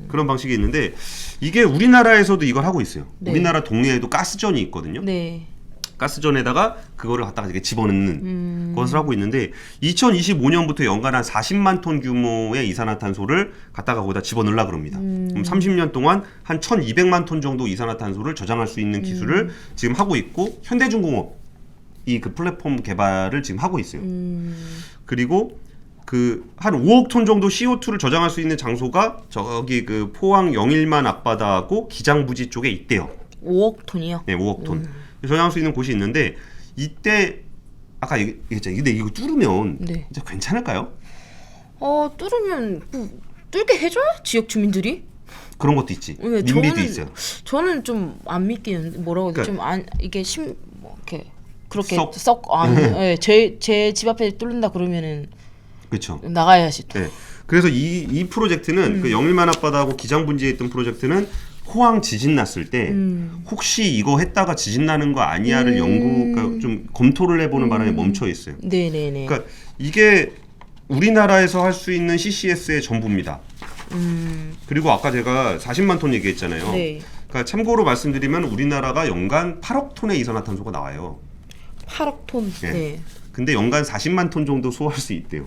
그런 방식이 있는데 이게 우리나라에서도 이걸 하고 있어요. 네. 우리나라 동네에도 가스전이 있거든요. 네. 가스전에다가 그거를 갖다가 이렇게 집어넣는 것을 하고 있는데 2025년부터 연간 한 40만 톤 규모의 이산화탄소를 갖다가 거기다 집어넣으려 그럽니다. 그럼 30년 동안 한 1,200만 톤 정도 이산화탄소를 저장할 수 있는 기술을 지금 하고 있고 현대중공업 이 그 플랫폼 개발을 지금 하고 있어요. 그리고 그 한 5억 톤 정도 CO2를 저장할 수 있는 장소가 저기 그 포항 영일만 앞바다하고 기장부지 쪽에 있대요. 5억 톤이요? 네, 5억 톤. 저장할 수 있는 곳이 있는데 이때 아까 얘기했잖아요. 근데 이거 뚫으면 네. 진짜 괜찮을까요? 뚫으면 뭐, 뚫게 해줘요? 지역 주민들이? 그런 것도 있지. 네, 민비도 있어요. 저는 좀 안 믿기는 뭐라고 해야 되지? 그러니까, 좀 안 이게 뭐 이렇게 그렇게 썩? 네, 제 집 앞에 뚫는다 그러면은 그렇죠. 나가야지 또. 네. 그래서 이 프로젝트는 그 영일만 앞바다하고 기장분지에 있던 프로젝트는 포항 지진 났을 때 혹시 이거 했다가 지진 나는 거 아니야를 그러니까 좀 검토를 해보는 바람에 멈춰 있어요. 네네네. 그러니까 이게 우리나라에서 할 수 있는 CCS의 전부입니다. 그리고 아까 제가 40만 톤 얘기했잖아요. 네. 그러니까 참고로 말씀드리면 우리나라가 연간 8억 톤의 이산화탄소가 나와요. 8억 톤. 네. 네. 근데 연간 40만 톤 정도 소화할 수 있대요.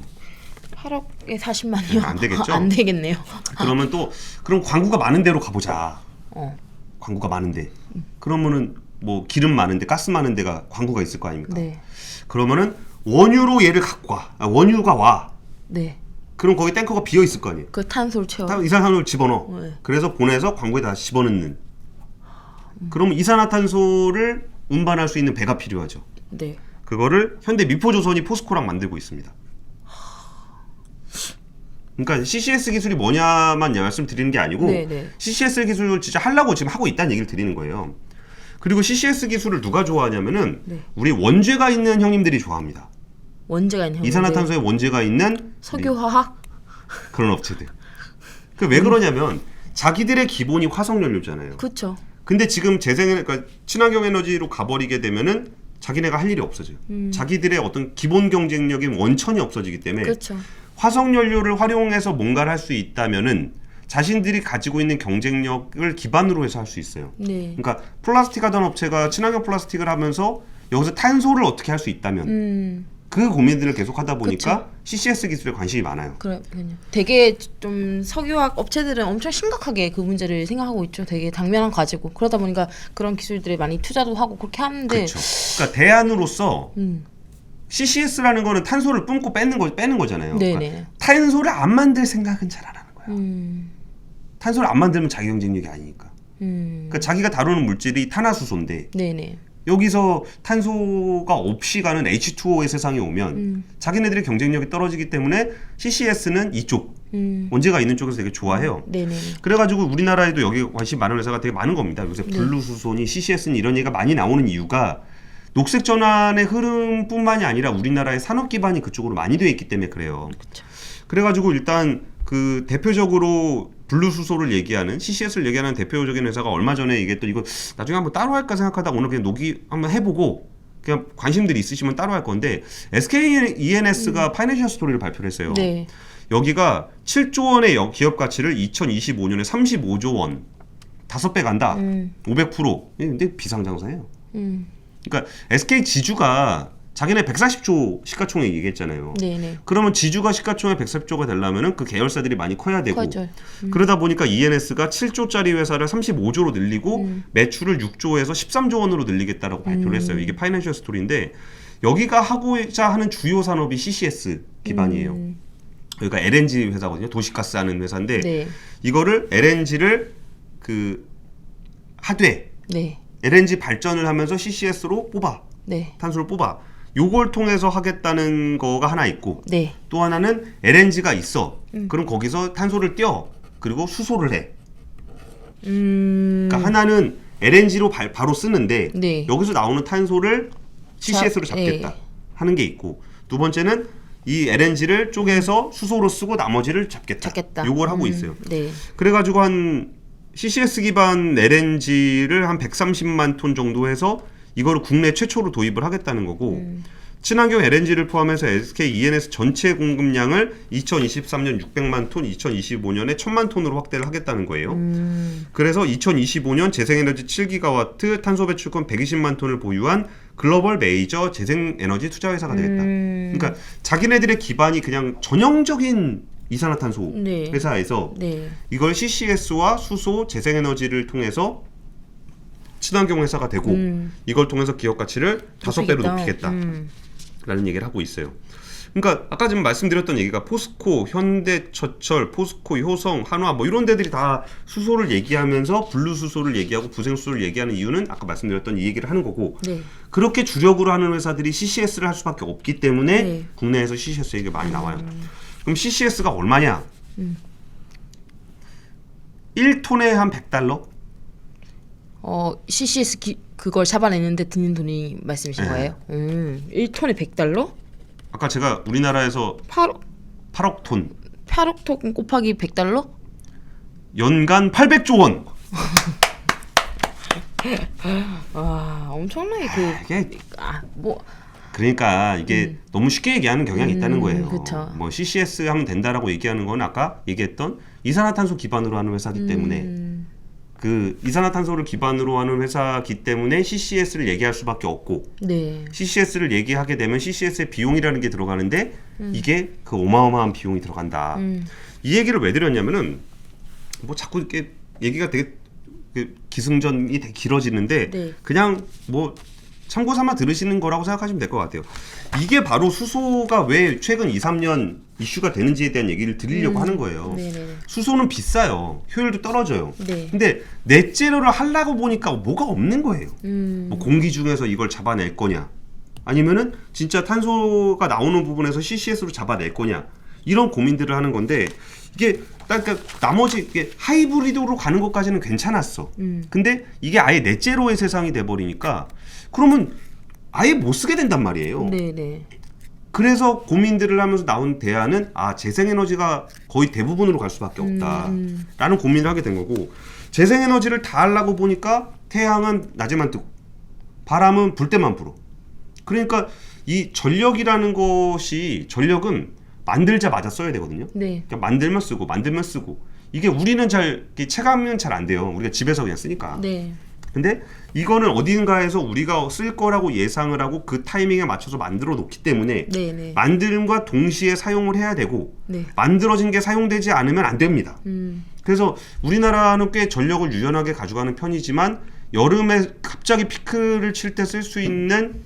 8억에 40만이요? 안 되겠죠? 안 되겠네요. 그러면 또 그럼 광구가 많은 데로 가보자. 어. 광구가 많은데. 그러면은 뭐 기름 많은데 가스 많은 데가 광구가 있을 거 아닙니까? 네. 그러면은 원유로 얘를 갖고 와. 원유가 와. 네. 그럼 거기 탱커가 비어 있을 거 아니에요. 그 탄소를 채워. 이산화탄소를 집어넣어. 네. 그래서 보내서 광고에 다 집어넣는. 그러면 이산화탄소를 운반할 수 있는 배가 필요하죠. 네. 그거를 현대 미포조선이 포스코랑 만들고 있습니다. 그러니까 CCS 기술이 뭐냐만 말씀드리는 게 아니고 네네. CCS 기술을 진짜 하려고 지금 하고 있다는 얘기를 드리는 거예요. 그리고 CCS 기술을 누가 좋아하냐면은 네. 우리 원죄가 있는 형님들이 좋아합니다. 원재가 있는 이산화탄소에 원죄가 있는 석유화학? 그런 업체들. 그 왜 그러냐면 자기들의 기본이 화석연료잖아요. 그렇죠. 근데 지금 그러니까 친환경 에너지로 가버리게 되면은 자기네가 할 일이 없어져요. 자기들의 어떤 기본 경쟁력인 원천이 없어지기 때문에 그렇죠. 화석연료를 활용해서 뭔가를 할 수 있다면은 자신들이 가지고 있는 경쟁력을 기반으로 해서 할 수 있어요. 네. 그러니까 플라스틱 하던 업체가 친환경 플라스틱을 하면서 여기서 탄소를 어떻게 할 수 있다면 그 고민들을 계속 하다 보니까 그쵸. CCS 기술에 관심이 많아요. 그렇군요. 되게 좀 석유화학 업체들은 엄청 심각하게 그 문제를 생각하고 있죠. 되게 당면한 가지고 그러다 보니까 그런 기술들에 많이 투자도 하고 그렇게 하는데. 그렇죠. 그러니까 대안으로서 CCS라는 거는 탄소를 뿜고 빼는 거잖아요. 네네. 그러니까 탄소를 안 만들 생각은 잘 안 하는 거야. 탄소를 안 만들면 자기 경쟁력이 아니니까. 그러니까 자기가 다루는 물질이 탄화수소인데 네네. 여기서 탄소가 없이 가는 H2O의 세상에 오면 자기네들의 경쟁력이 떨어지기 때문에 CCS는 이쪽 원재가 있는 쪽에서 되게 좋아해요. 네네. 그래가지고 우리나라에도 여기 관심 많은 회사가 되게 많은 겁니다. 요새 블루수소니 CCS니 이런 얘기가 많이 나오는 이유가 녹색 전환의 흐름뿐만이 아니라 우리나라의 산업 기반이 그쪽으로 많이 되어 있기 때문에 그래요. 그쵸. 그래가지고 일단 그 대표적으로 블루수소를 얘기하는 CCS를 얘기하는 대표적인 회사가 얼마 전에 얘기했던 이거 나중에 한번 따로 할까 생각하다가 오늘 그냥 녹이 한번 해보고 그냥 관심들이 있으시면 따로 할 건데 SK E&S가 파이낸셜 스토리를 발표를 했어요. 네. 여기가 7조 원의 기업 가치를 2025년에 35조 원 5배 간다. 500%. 근데 비상장사예요. 그러니까 SK 지주가 자기네 140조 시가총액 얘기했잖아요. 네네. 그러면 지주가 시가총액 140조가 되려면은 그 계열사들이 많이 커야 되고 커져요. 그러다 보니까 E&S가 7조짜리 회사를 35조로 늘리고 매출을 6조에서 13조 원으로 늘리겠다라고 발표를 했어요. 이게 파이낸셜 스토리인데 여기가 하고자 하는 주요 산업이 CCS 기반이에요. 여기가 LNG 회사거든요. 도시가스 하는 회사인데 네. 이거를 LNG를 그 하되 네. LNG 발전을 하면서 CCS로 뽑아. 네. 탄소를 뽑아. 요걸 통해서 하겠다는 거가 하나 있고 네. 또 하나는 LNG가 있어. 그럼 거기서 탄소를 떼어. 그리고 수소를 해. 그러니까 하나는 LNG로 바로 쓰는데 네. 여기서 나오는 탄소를 CCS로 잡겠다 네. 하는 게 있고 두 번째는 이 LNG를 쪼개서 수소로 쓰고 나머지를 잡겠다. 요걸 하고 있어요. 네. 그래가지고 한 CCS 기반 LNG를 한 130만 톤 정도 해서 이거를 국내 최초로 도입을 하겠다는 거고 친환경 LNG를 포함해서 SK E&S 전체 공급량을 2023년 600만 톤, 2025년에 1000만 톤으로 확대를 하겠다는 거예요. 그래서 2025년 재생에너지 7기가와트, 탄소 배출권 120만 톤을 보유한 글로벌 메이저 재생에너지 투자회사가 되겠다. 그러니까 자기네들의 기반이 그냥 전형적인 이산화탄소 네. 회사에서 네. 이걸 CCS와 수소, 재생에너지를 통해서 친환경 회사가 되고 이걸 통해서 기업 가치를 5배로 높이겠다라는 얘기를 하고 있어요. 그러니까 아까 지금 말씀드렸던 얘기가 포스코, 현대철철, 포스코, 효성, 한화 뭐 이런 데들이 다 수소를 얘기하면서 분류 수소를 얘기하고 부생 수소를 얘기하는 이유는 아까 말씀드렸던 이 얘기를 하는 거고 네. 그렇게 주력으로 하는 회사들이 CCS를 할 수밖에 없기 때문에 네. 국내에서 CCS 얘기가 많이 나와요. 그럼 CCS가 얼마냐? 1톤에 한 $100? CCS 그걸 잡아내는데 드는 돈이 말씀이신 네. 거예요? 1톤에 $100? 아까 제가 우리나라에서 8억 톤 8억 톤 곱하기 $100? 연간 800조 원. 와, 엄청나게 이게 뭐 그러니까 이게 너무 쉽게 얘기하는 경향이 있다는 거예요. 그쵸. 뭐 CCS 하면 된다라고 얘기하는 건 아까 얘기했던 이산화탄소 기반으로 하는 회사기 때문에 그 이산화탄소를 기반으로 하는 회사기 때문에 CCS를 얘기할 수밖에 없고 네. CCS를 얘기하게 되면 CCS의 비용이라는 게 들어가는데 이게 그 어마어마한 비용이 들어간다. 이 얘기를 왜 드렸냐면은 뭐 자꾸 이렇게 얘기가 되게 기승전이 되게 길어지는데 네. 그냥 뭐 참고 삼아 들으시는 거라고 생각하시면 될 것 같아요. 이게 바로 수소가 왜 최근 2, 3년 이슈가 되는지에 대한 얘기를 드리려고 하는 거예요. 네네네. 수소는 비싸요. 효율도 떨어져요. 네. 근데 넷제로를 하려고 보니까 뭐가 없는 거예요. 음. 뭐 공기 중에서 이걸 잡아낼 거냐 아니면은 진짜 탄소가 나오는 부분에서 CCS로 잡아낼 거냐 이런 고민들을 하는 건데 이게 그러니까 나머지 이게 하이브리드로 가는 것까지는 괜찮았어. 근데 이게 아예 넷제로의 세상이 돼버리니까 그러면 아예 못 쓰게 된단 말이에요. 네네. 그래서 고민들을 하면서 나온 대안은 재생에너지가 거의 대부분으로 갈 수밖에 없다라는 고민을 하게 된 거고 재생에너지를 다 하려고 보니까 태양은 낮에만 뜨고 바람은 불 때만 불어. 그러니까 이 전력이라는 것이 전력은 만들자마자 써야 되거든요. 네. 그러니까 만들면 쓰고 이게 우리는 잘 체감은 잘 안 돼요. 우리가 집에서 그냥 쓰니까. 네. 근데 이거는 어딘가에서 우리가 쓸 거라고 예상을 하고 그 타이밍에 맞춰서 만들어 놓기 때문에 네네. 만듦과 동시에 사용을 해야 되고 네. 만들어진 게 사용되지 않으면 안 됩니다. 그래서 우리나라는 꽤 전력을 유연하게 가져가는 편이지만 여름에 갑자기 피크를 칠 때 쓸 수 있는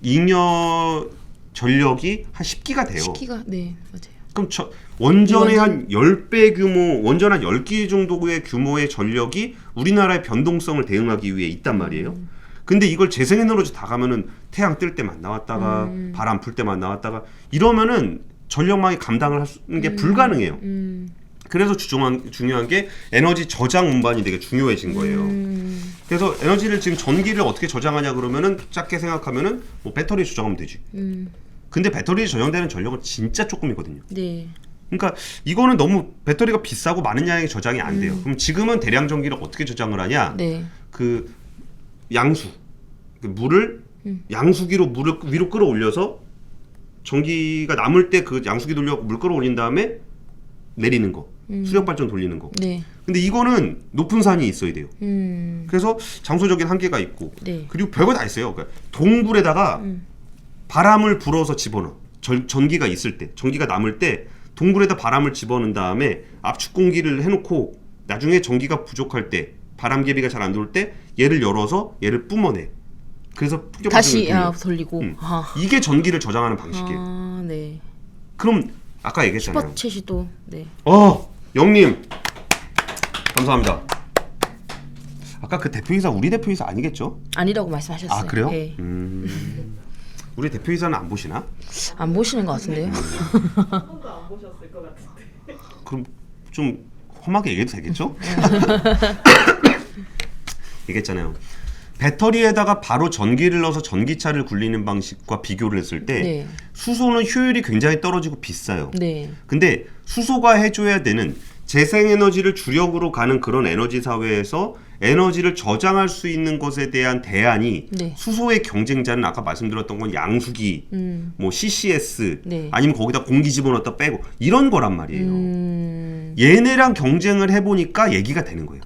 잉여 전력이 한 10기가 돼요. 10기가 네 맞아요. 그럼 원전의 한 10배 규모, 원전 한 10기 정도의 규모의 전력이 우리나라의 변동성을 대응하기 위해 있단 말이에요. 근데 이걸 재생에너지 다 가면은 태양 뜰 때만 나왔다가 바람 불 때만 나왔다가 이러면은 전력망이 감당을 하는 게 불가능해요. 그래서 중요한 게 에너지 저장 운반이 되게 중요해진 거예요. 그래서 에너지를 지금 전기를 어떻게 저장하냐 그러면은 작게 생각하면은 뭐 배터리 저장하면 되지. 근데 배터리에 저장되는 전력은 진짜 조금이거든요. 네. 그러니까 이거는 너무 배터리가 비싸고 많은 양의 저장이 안 돼요. 그럼 지금은 대량 전기를 어떻게 저장을 하냐? 네. 그 양수, 그 물을 양수기로 물을 위로 끌어올려서 전기가 남을 때 그 양수기 돌려 물 끌어올린 다음에 내리는 거, 수력 발전 돌리는 거. 네. 근데 이거는 높은 산이 있어야 돼요. 그래서 장소적인 한계가 있고, 네. 그리고 별거 다 있어요. 그러니까 동굴에다가 바람을 불어서 집어넣어. 전기가 있을 때, 전기가 남을 때 동굴에다 바람을 집어넣은 다음에 압축 공기를 해놓고 나중에 전기가 부족할 때 바람개비가 잘 안 돌 때 얘를 열어서 얘를 뿜어내. 그래서 다시 돌리고. 이게 전기를 저장하는 방식이에요. 네. 그럼 아까 얘기했잖아요. 슈퍼챗이 또 네. 영님 감사합니다. 아까 그 대표이사 우리 대표이사 아니겠죠? 아니라고 말씀하셨어요. 아 그래요? 네. 우리 대표이사는 안 보시나? 안 보시는 것 같은데요. 한 번도 안 보셨을 것 같은데. 그럼 좀 험하게 얘기해도 되겠죠? 얘기했잖아요. 배터리에다가 바로 전기를 넣어서 전기차를 굴리는 방식과 비교를 했을 때 네. 수소는 효율이 굉장히 떨어지고 비싸요. 네. 근데 수소가 해줘야 되는 재생에너지를 주력으로 가는 그런 에너지 사회에서 에너지를 저장할 수 있는 것에 대한 대안이 네. 수소의 경쟁자는 아까 말씀드렸던 건 양수기, 뭐 CCS, 네. 아니면 거기다 공기 집어넣었다 빼고 이런 거란 말이에요. 얘네랑 경쟁을 해보니까 얘기가 되는 거예요.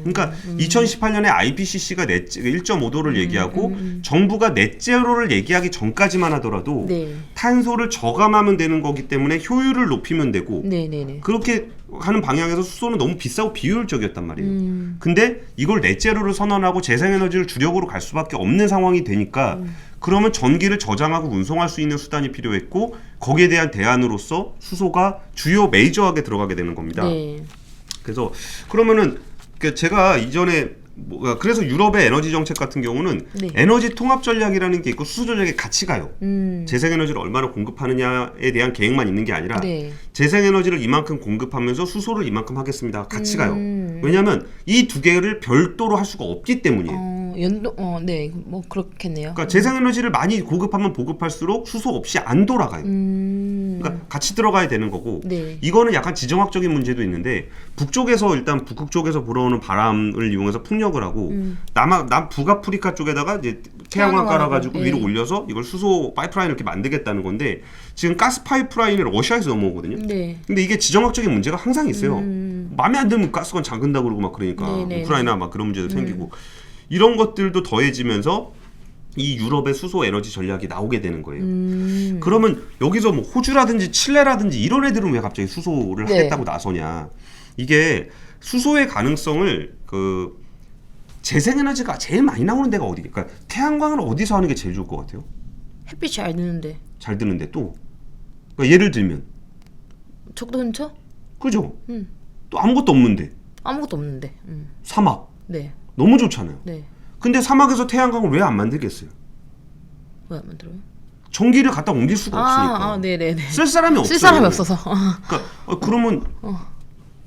그러니까 2018년에 IPCC가 1.5도를 얘기하고 정부가 넷제로를 얘기하기 전까지만 하더라도 네. 탄소를 저감하면 되는 거기 때문에 효율을 높이면 되고 네네네. 그렇게 하는 방향에서 수소는 너무 비싸고 비효율적이었단 말이에요. 근데 이걸 넷제로를 선언하고 재생에너지를 주력으로 갈 수밖에 없는 상황이 되니까 그러면 전기를 저장하고 운송할 수 있는 수단이 필요했고 거기에 대한 대안으로서 수소가 주요 메이저하게 들어가게 되는 겁니다. 네. 그래서 그러면은 제가 이전에 그래서 유럽의 에너지 정책 같은 경우는 네. 에너지 통합 전략이라는 게 있고 수소 전략이 같이 가요. 재생에너지를 얼마나 공급하느냐에 대한 계획만 있는 게 아니라 네. 재생에너지를 이만큼 공급하면서 수소를 이만큼 하겠습니다. 같이 가요. 왜냐하면 이 두 개를 별도로 할 수가 없기 때문이에요. 네, 뭐 그렇겠네요. 그러니까 재생에너지를 많이 공급하면 보급할수록 수소 없이 안 돌아가요. 그러니까 같이 들어가야 되는 거고 네. 이거는 약간 지정학적인 문제도 있는데 북쪽에서 일단 북극 쪽에서 불어오는 바람을 이용해서 풍력을 하고 북아프리카 쪽에다가 이제 태양광 깔아가지고 네. 위로 올려서 이걸 수소 파이프라인을 이렇게 만들겠다는 건데 지금 가스 파이프라인이 러시아에서 넘어오거든요. 네. 근데 이게 지정학적인 문제가 항상 있어요. 마음에 안 들면 가스관 잠근다 그러고 막 그러니까 네네. 우크라이나 막 그런 문제도 생기고 이런 것들도 더해지면서 이 유럽의 수소 에너지 전략이 나오게 되는 거예요. 그러면 여기서 뭐 호주라든지 칠레라든지 이런 애들은 왜 갑자기 수소를 네. 하겠다고 나서냐? 이게 수소의 가능성을 재생에너지가 제일 많이 나오는 데가 어디? 그러니까 태양광을 어디서 하는 게 제일 좋을 것 같아요? 햇빛이 잘 드는데. 잘 드는데 또 그러니까 예를 들면 척도 근처? 그죠? 또 아무것도 없는데 아무것도 없는데. 사막 네. 너무 좋잖아요. 네. 근데 사막에서 태양광을 왜 안 만들겠어요? 왜 안 만들어요? 전기를 갖다 옮길 수가 없으니까. 네네네. 쓸 사람이 없어요. 쓸 사람이 없어서. 그러니까 그러면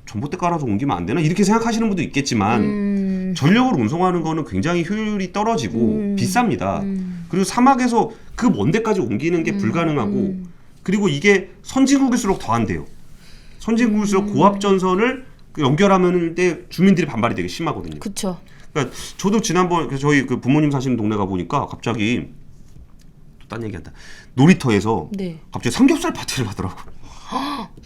전봇대 깔아서 옮기면 안 되나 이렇게 생각하시는 분도 있겠지만 전력을 운송하는 거는 굉장히 효율이 떨어지고 비쌉니다. 그리고 사막에서 그 먼 데까지 옮기는 게 불가능하고 그리고 이게 선진국일수록 더 안 돼요. 선진국일수록 고압 전선을 연결하면 때 주민들이 반발이 되게 심하거든요. 그쵸. 그러니까 저도 지난번 저희 그 부모님 사시는 동네 가 보니까 갑자기 또 딴 얘기한다. 놀이터에서 네. 갑자기 삼겹살 파티를 하더라고.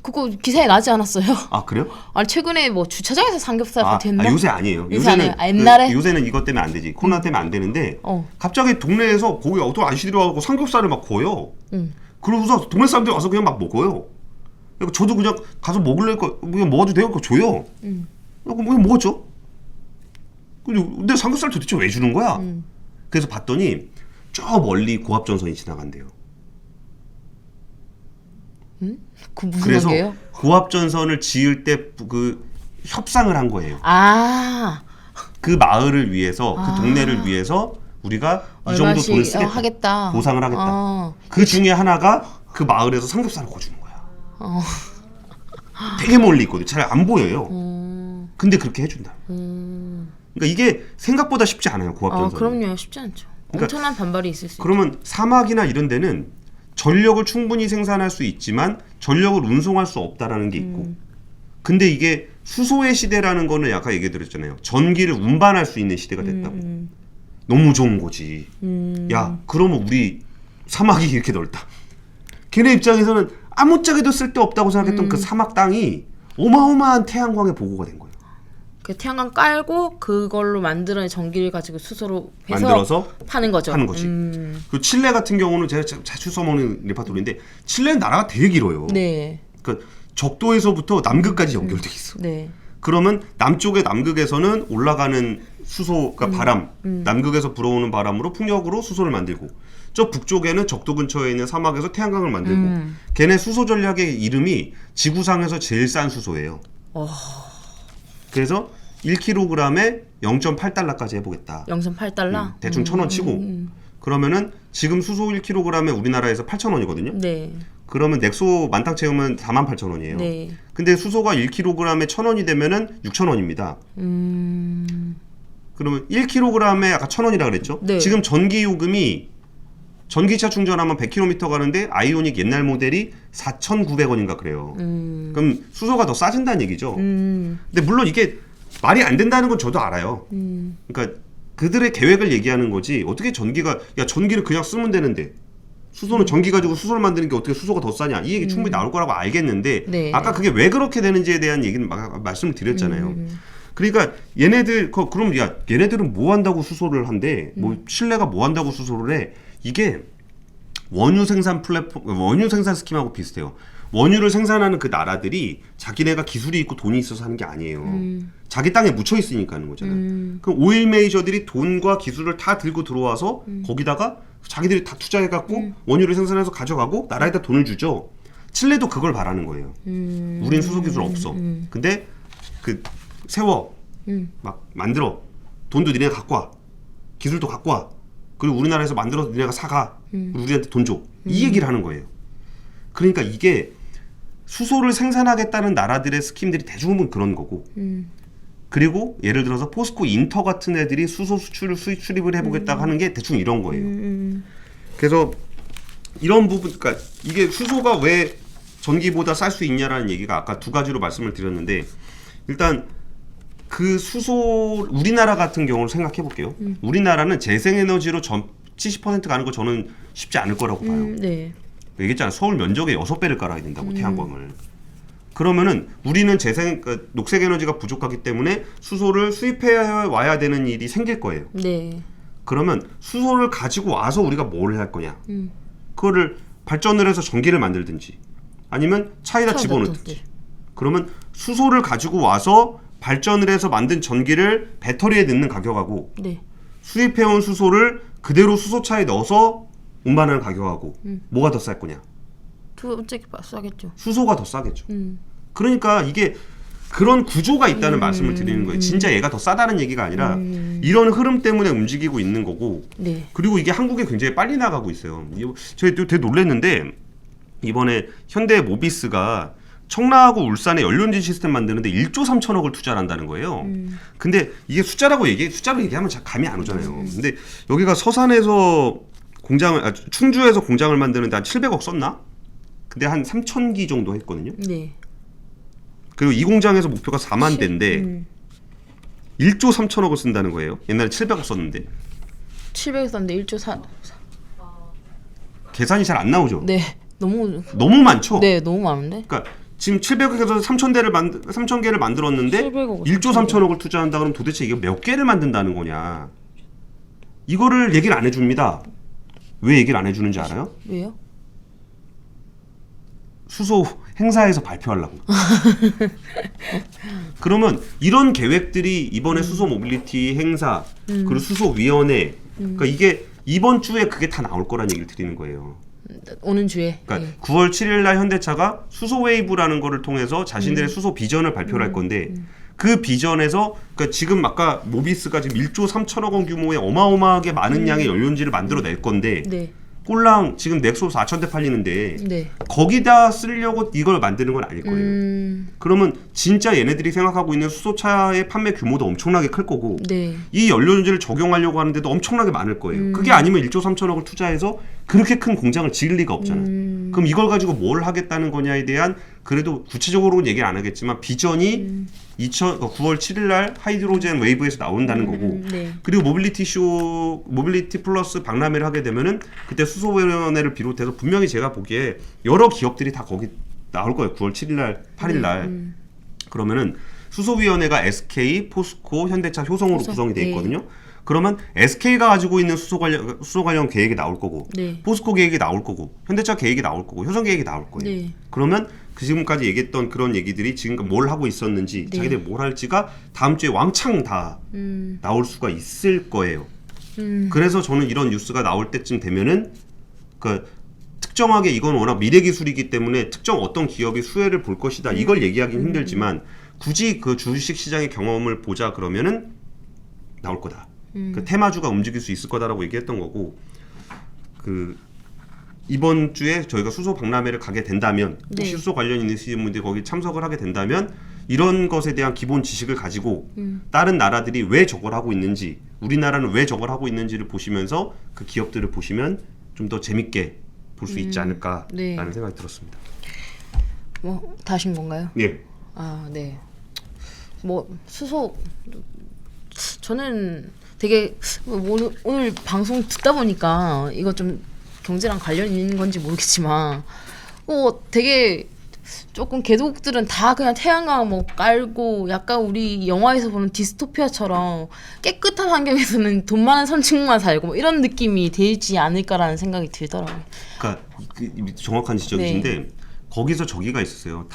그거 기사에 나지 않았어요? 아 그래요? 아니 최근에 뭐 주차장에서 삼겹살 파티 했나? 요새 아니에요. 요새 아니에요? 옛날에? 요새는 이것 때문에 안 되지. 코로나 때문에 안 되는데 어. 갑자기 동네에서 거기 어떤 아저씨들이 와서 삼겹살을 막 구워요. 그러고서 동네 사람들이 와서 그냥 막 먹어요. 그러니까 저도 그냥 가서 먹으려니까 그냥 먹어도 돼요? 그거 줘요. 그냥 먹었죠. 근데 삼겹살 도대체 왜 주는 거야? 그래서 봤더니 저 멀리 고압전선이 지나간대요. 그 무슨 그래서 관계예요? 고압전선을 지을 때 그 협상을 한 거예요. 아. 그 마을을 위해서 그 동네를 위해서 우리가 이 정도 얼마씩 돈을 쓰겠다. 하겠다. 보상을 하겠다. 그 중에 하나가 그 마을에서 삼겹살을 구워주는 거야. 되게 멀리 있거든. 잘 안 보여요. 근데 그렇게 해준다. 그러니까 이게 생각보다 쉽지 않아요. 고압전선. 그럼요. 쉽지 않죠. 그러니까 엄청난 반발이 있을 수 있죠. 그러면 사막이나 이런 데는 전력을 충분히 생산할 수 있지만 전력을 운송할 수 없다라는 게 있고 근데 이게 수소의 시대라는 거는 아까 얘기 드렸잖아요. 전기를 운반할 수 있는 시대가 됐다고. 너무 좋은 거지. 야, 그러면 우리 사막이 이렇게 넓다. 걔네 입장에서는 아무짝에도 쓸데없다고 생각했던 그 사막 땅이 어마어마한 태양광의 보고가 된 거예요. 그 태양광 깔고 그걸로 만드는 전기를 가지고 수소로 해서 만들어서 파는 거죠. 하는 거지. 그 칠레 같은 경우는 제가 자주 써먹는 레파토리인데 칠레는 나라가 되게 길어요. 네. 그 적도에서부터 남극까지 연결돼 있어. 네. 그러면 남쪽의 남극에서는 올라가는 수소, 그러니까 바람, 남극에서 불어오는 바람으로 풍력으로 수소를 만들고 저 북쪽에는 적도 근처에 있는 사막에서 태양광을 만들고 걔네 수소 전략의 이름이 지구상에서 제일 싼 수소예요. 그래서 1kg에 0.8달러까지 해보겠다. 0.8달러? 대충 1,000원 치고 그러면은 지금 수소 1kg에 우리나라에서 8,000원이거든요. 네. 그러면 넥소 만땅 채우면 48,000원이에요. 네. 근데 수소가 1kg에 1,000원이 되면은 6,000원입니다. 그러면 1kg에 아까 1,000원이라 그랬죠? 네. 지금 전기 요금이 전기차 충전하면 100km 가는데 아이오닉 옛날 모델이 4,900원인가 그래요. 그럼 수소가 더 싸진다는 얘기죠. 근데 물론 이게 말이 안 된다는 건 저도 알아요. 그러니까 그들의 계획을 얘기하는 거지 어떻게 전기를 그냥 쓰면 되는데 수소는 전기 가지고 수소를 만드는 게 어떻게 수소가 더 싸냐 이 얘기 충분히 나올 거라고 알겠는데 네. 아까 그게 왜 그렇게 되는지에 대한 얘기는 말씀을 드렸잖아요. 그러니까 얘네들 그럼 얘네들은 뭐 한다고 수소를 한대? 뭐 칠레가 뭐 한다고 수소를 해? 이게 원유 생산 스킴하고 비슷해요. 원유를 생산하는 그 나라들이 자기네가 기술이 있고 돈이 있어서 하는 게 아니에요. 자기 땅에 묻혀 있으니까 하는 거잖아요. 그럼 오일 메이저들이 돈과 기술을 다 들고 들어와서 거기다가 자기들이 다 투자해갖고 원유를 생산해서 가져가고 나라에다 돈을 주죠. 칠레도 그걸 바라는 거예요. 우린 수소 기술 없어. 근데 그 세워 막 만들어 돈도 니네가 갖고 와 기술도 갖고 와 그리고 우리나라에서 만들어서 니네가 사가 우리한테 돈 줘 이 얘기를 하는 거예요. 그러니까 이게 수소를 생산하겠다는 나라들의 스킴들이 대부분 그런 거고 그리고 예를 들어서 포스코 인터 같은 애들이 수소 수출을 수입 출입을 해보겠다 하는 게 대충 이런 거예요. 그래서 이런 부분 그러니까 이게 수소가 왜 전기보다 쌀 수 있냐라는 얘기가 아까 두 가지로 말씀을 드렸는데 일단 그 수소 우리나라 같은 경우를 생각해 볼게요. 우리나라는 재생에너지로 70% 가는 거 저는 쉽지 않을 거라고 봐요. 네. 얘기했잖아요. 서울 면적의 6배를 깔아야 된다고 태양광을. 그러면은 우리는 그러니까 녹색 에너지가 부족하기 때문에 수소를 수입해 와야 되는 일이 생길 거예요. 네. 그러면 수소를 가지고 와서 우리가 뭘 할 거냐? 그거를 발전을 해서 전기를 만들든지 아니면 차에다 집어넣든지. 그러면 수소를 가지고 와서 발전을 해서 만든 전기를 배터리에 넣는 가격하고 네. 수입해온 수소를 그대로 수소차에 넣어서 운반하는 가격하고 뭐가 더 쌀 거냐? 두 번째 싸겠죠. 수소가 더 싸겠죠. 그러니까 이게 그런 구조가 있다는 말씀을 드리는 거예요. 진짜 얘가 더 싸다는 얘기가 아니라 이런 흐름 때문에 움직이고 있는 거고 네. 그리고 이게 한국에 굉장히 빨리 나가고 있어요. 저희 되게 놀랐는데 이번에 현대 모비스가 청라하고 울산에 연료인지 시스템 만드는데 1조 3천억을 투자를 한다는 거예요. 근데 이게 숫자로 얘기하면 잘 감이 안 오잖아요. 근데 여기가 서산에서 충주에서 공장을 만드는데 한 700억 썼나? 근데 한 3,000기 정도 했거든요. 네. 그리고 이 공장에서 목표가 4만 대인데 1조 3천억을 쓴다는 거예요. 옛날에 700억 썼는데 700억 썼는데 1조 4. 계산이 잘 안 나오죠. 네. 너무 많죠. 네, 너무 많은데. 그러니까 지금 700억에서 3,000개를 만들었는데 700억, 1조 3천억을 투자한다 그러면 도대체 이게 몇 개를 만든다는 거냐? 이거를 얘기를 안 해줍니다. 왜 얘기를 안 해주는지 알아요? 왜요? 수소 행사에서 발표하려고. 그러면 이런 계획들이 이번에 수소 모빌리티 행사 그리고 수소 위원회 그러니까 이게 이번 주에 그게 다 나올 거란 얘기를 드리는 거예요. 오는 주에. 그러니까 9월 7일 날 현대차가 수소 웨이브라는 거를 통해서 자신들의 수소 비전을 발표를 할 건데 그 비전에서 그러니까 지금 아까 모비스가 지금 1조 3천억 원 규모의 어마어마하게 많은 양의 연료인지를 만들어낼 건데 네. 꼴랑 지금 넥소 4,000대 팔리는데 네. 거기다 쓰려고 이걸 만드는 건 아닐 거예요. 그러면 진짜 얘네들이 생각하고 있는 수소차의 판매 규모도 엄청나게 클 거고 네. 이 연료인지를 적용하려고 하는데도 엄청나게 많을 거예요. 그게 아니면 1조 3천억을 투자해서 그렇게 큰 공장을 지을 리가 없잖아요. 그럼 이걸 가지고 뭘 하겠다는 거냐에 대한 그래도 구체적으로는 얘기를 안 하겠지만 비전이 9월 7일 날 하이드로젠 웨이브에서 나온다는 거고 네. 그리고 모빌리티 플러스 박람회를 하게 되면은 그때 수소위원회를 비롯해서 분명히 제가 보기에 여러 기업들이 다 거기 나올 거예요. 9월 7일 날 8일 날 그러면은 수소위원회가 SK, 포스코, 현대차, 효성으로 구성이 돼 있거든요. 그러면 SK가 가지고 있는 수소 관련 계획이 나올 거고 네. 포스코 계획이 나올 거고 현대차 계획이 나올 거고 효성 계획이 나올 거예요. 네. 그러면 그 지금까지 얘기했던 그런 얘기들이 지금 뭘 하고 있었는지 네. 자기들이 뭘 할지가 다음 주에 왕창 다 나올 수가 있을 거예요. 그래서 저는 이런 뉴스가 나올 때쯤 되면은 그 특정하게 이건 워낙 미래 기술이기 때문에 특정 어떤 기업이 수혜를 볼 것이다 이걸 얘기하기는 힘들지만 굳이 그 주식 시장의 경험을 보자 그러면은 나올 거다. 그 테마주가 움직일 수 있을 거다라고 얘기했던 거고 그 이번 주에 저희가 수소 박람회를 가게 된다면 네. 혹시 수소 관련 있으신 분들이 거기 참석을 하게 된다면 이런 것에 대한 기본 지식을 가지고 다른 나라들이 왜 저걸 하고 있는지 우리나라는 왜 저걸 하고 있는지를 보시면서 그 기업들을 보시면 좀 더 재밌게 볼 수 있지 않을까라는 네. 생각이 들었습니다. 뭐 다신 건가요? 예. 아, 네. 뭐 수소 저는 되게 오늘 방송 듣다 보니까 이거 좀 경제랑 관련 있는 건지 모르겠지만 되게 조금 개도국들은 다 그냥 태양광 뭐 깔고 약간 우리 영화에서 보는 디스토피아처럼 깨끗한 환경에서는 돈 많은 선진국만 살고 뭐 이런 느낌이 되지 않을까라는 생각이 들더라고요. 그러니까 정확한 지적이신데 네. 거기서 저기가 있었어요.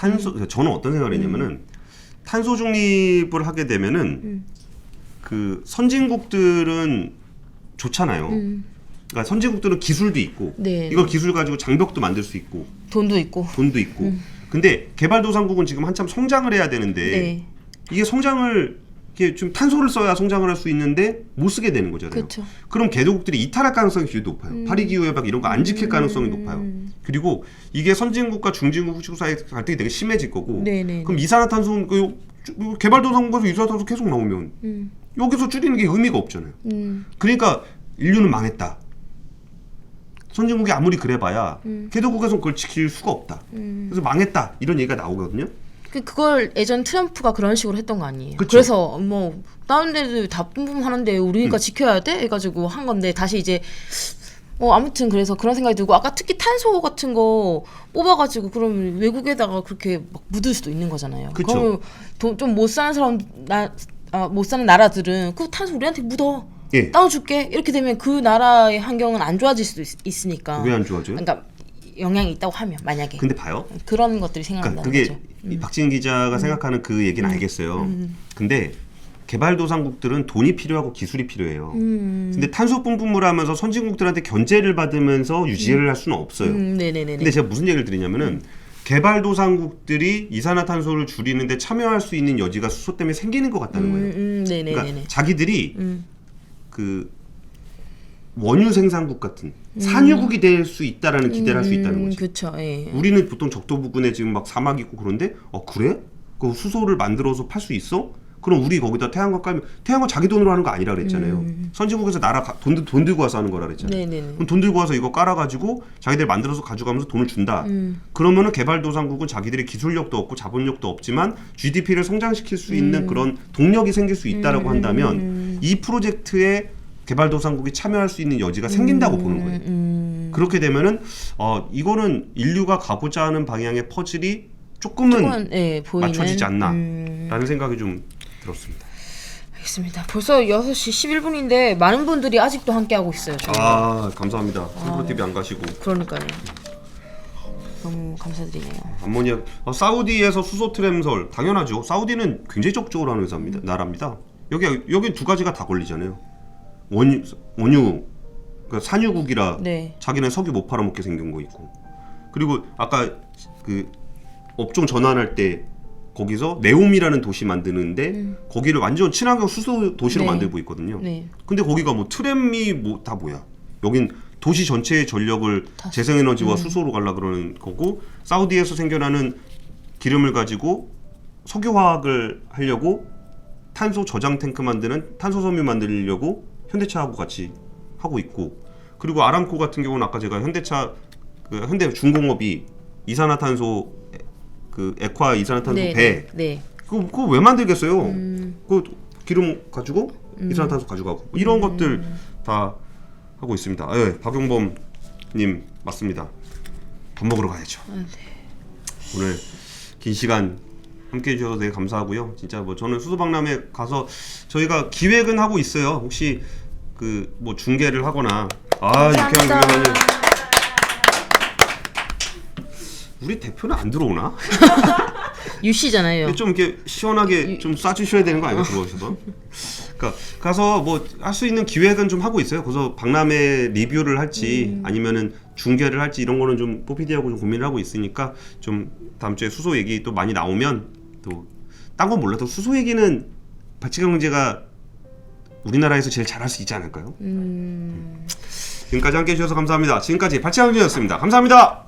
저는 어떤 생각을 했냐면은 탄소 중립을 하게 되면은 그 선진국들은 좋잖아요. 그러니까 선진국들은 기술도 있고 네, 이걸 기술 가지고 장벽도 만들 수 있고 돈도 있고 근데 개발도상국은 지금 한참 성장을 해야 되는데 네. 이게 성장을 이게 좀 탄소를 써야 성장을 할 수 있는데 못 쓰게 되는 거잖아요. 그쵸. 그럼 개도국들이 이탈할 가능성이 되게 높아요. 파리 기후 협약 이런 거 안 지킬 가능성이 높아요. 그리고 이게 선진국과 중진국 사이 갈등이 되게 심해질 거고 네네. 그럼 이산화탄소 개발도상국에서 이산화탄소 계속 나오면 여기서 줄이는 게 의미가 없잖아요. 그러니까 인류는 망했다. 선진국이 아무리 그래봐야 개도국에서는 그걸 지킬 수가 없다. 그래서 망했다 이런 얘기가 나오거든요. 그걸 예전 트럼프가 그런 식으로 했던 거 아니에요. 그쵸. 그래서 뭐 다른 데들 다 뿜뿜하는데 우리가 지켜야 돼 해가지고 한 건데 다시 이제 아무튼 그래서 그런 생각이 들고 아까 특히 탄소 같은 거 뽑아가지고 그러면 외국에다가 그렇게 막 묻을 수도 있는 거잖아요. 그쵸. 그러면 좀 못 사는 사람 못 사는 나라들은 그 탄소 우리한테 묻어. 예. 따눠줄게. 이렇게 되면 그 나라의 환경은 안 좋아질 수도 있으니까. 왜 안 좋아져요? 그러니까 영향이 있다고 하면 만약에. 근데 봐요. 그런 것들이 생각난다는 그러니까 거죠. 그게 박지은 기자가 생각하는 그 얘기는 알겠어요. 근데 개발도상국들은 돈이 필요하고 기술이 필요해요. 근데 탄소 뿜뿜을 하면서 선진국들한테 견제를 받으면서 유지를 할 수는 없어요. 네네네. 근데 제가 무슨 얘기를 드리냐면은 개발도상국들이 이산화탄소를 줄이는데 참여할 수 있는 여지가 수소 때문에 생기는 것 같다는 거예요. 네네네. 그러니까 자기들이 그 원유 생산국 같은 산유국이 될 수 있다라는 기대를 할 수 있다는 거죠. 그렇죠. 예. 우리는 보통 적도 부근에 지금 막 사막 있고 그런데 그래? 그 수소를 만들어서 팔 수 있어? 그럼 우리 거기다 태양광 깔면 태양광 자기 돈으로 하는 거 아니라 그랬잖아요. 선진국에서 나라 돈 들고 와서 하는 거라 그랬잖아요. 네네네. 그럼 돈 들고 와서 이거 깔아가지고 자기들 만들어서 가져가면서 돈을 준다. 그러면은 개발도상국은 자기들의 기술력도 없고 자본력도 없지만 GDP를 성장시킬 수 있는 그런 동력이 생길 수 있다라고 한다면 이 프로젝트에 개발도상국이 참여할 수 있는 여지가 생긴다고 보는 거예요. 그렇게 되면은 이거는 인류가 가고자 하는 방향의 퍼즐이 조금은 맞춰지지 않나라는 생각이 좀 들었습니다. 알겠습니다. 벌써 6시 11분인데 많은 분들이 아직도 함께하고 있어요. 저희가. 감사합니다. 싱크로TV 안 가시고. 그러니까요. 너무 감사드리네요. 암모니아 사우디에서 수소 트램설 당연하죠. 사우디는 굉장히 적극적으로 하는 나라입니다. 여기 두 가지가 다 걸리잖아요. 원유 그러니까 산유국이라 네. 자기는 석유 못 팔아먹게 생긴 거 있고 그리고 아까 그 업종 전환할 때 거기서 네옴이라는 도시 만드는데 거기를 완전 친환경 수소 도시로 네. 만들고 있거든요. 네. 근데 거기가 뭐 트램이 다 뭐야? 여긴 도시 전체의 전력을 재생에너지와 수소로 가려 그러는 거고 사우디에서 생겨나는 기름을 가지고 석유화학을 하려고 탄소 저장 탱크 만드는 탄소 섬유 만들려고 현대차하고 같이 하고 있고 그리고 아람코 같은 경우는 아까 제가 현대 중공업이 이산화탄소 액화 이산화탄소 배 그거 왜 만들겠어요? 그 기름 가지고 이산화탄소 가져가고 이런 것들 다 하고 있습니다. 네, 박용범님 맞습니다. 밥 먹으러 가야죠. 네. 오늘 긴 시간 함께해 주셔서 되게 감사하고요. 진짜 뭐 저는 수소박람회 가서 저희가 기획은 하고 있어요. 혹시 뭐 중계를 하거나 이렇게 하면 우리 대표는 안 들어오나? 유씨잖아요. 좀 이렇게 시원하게 좀 쏴주셔야 되는 거 아니에요? 들어오셔서. 그러니까 가서 뭐 할 수 있는 기획은 좀 하고 있어요. 그래서 박람회 리뷰를 할지 아니면은 중계를 할지 이런 거는 좀 뽀피디하고 좀 고민을 하고 있으니까 좀 다음 주에 수소 얘기 또 많이 나오면 또 딴 건 몰라도 수소 얘기는 박지경제가 우리나라에서 제일 잘할 수 있지 않을까요? 지금까지 함께 해주셔서 감사합니다. 지금까지 박지경제였습니다. 감사합니다.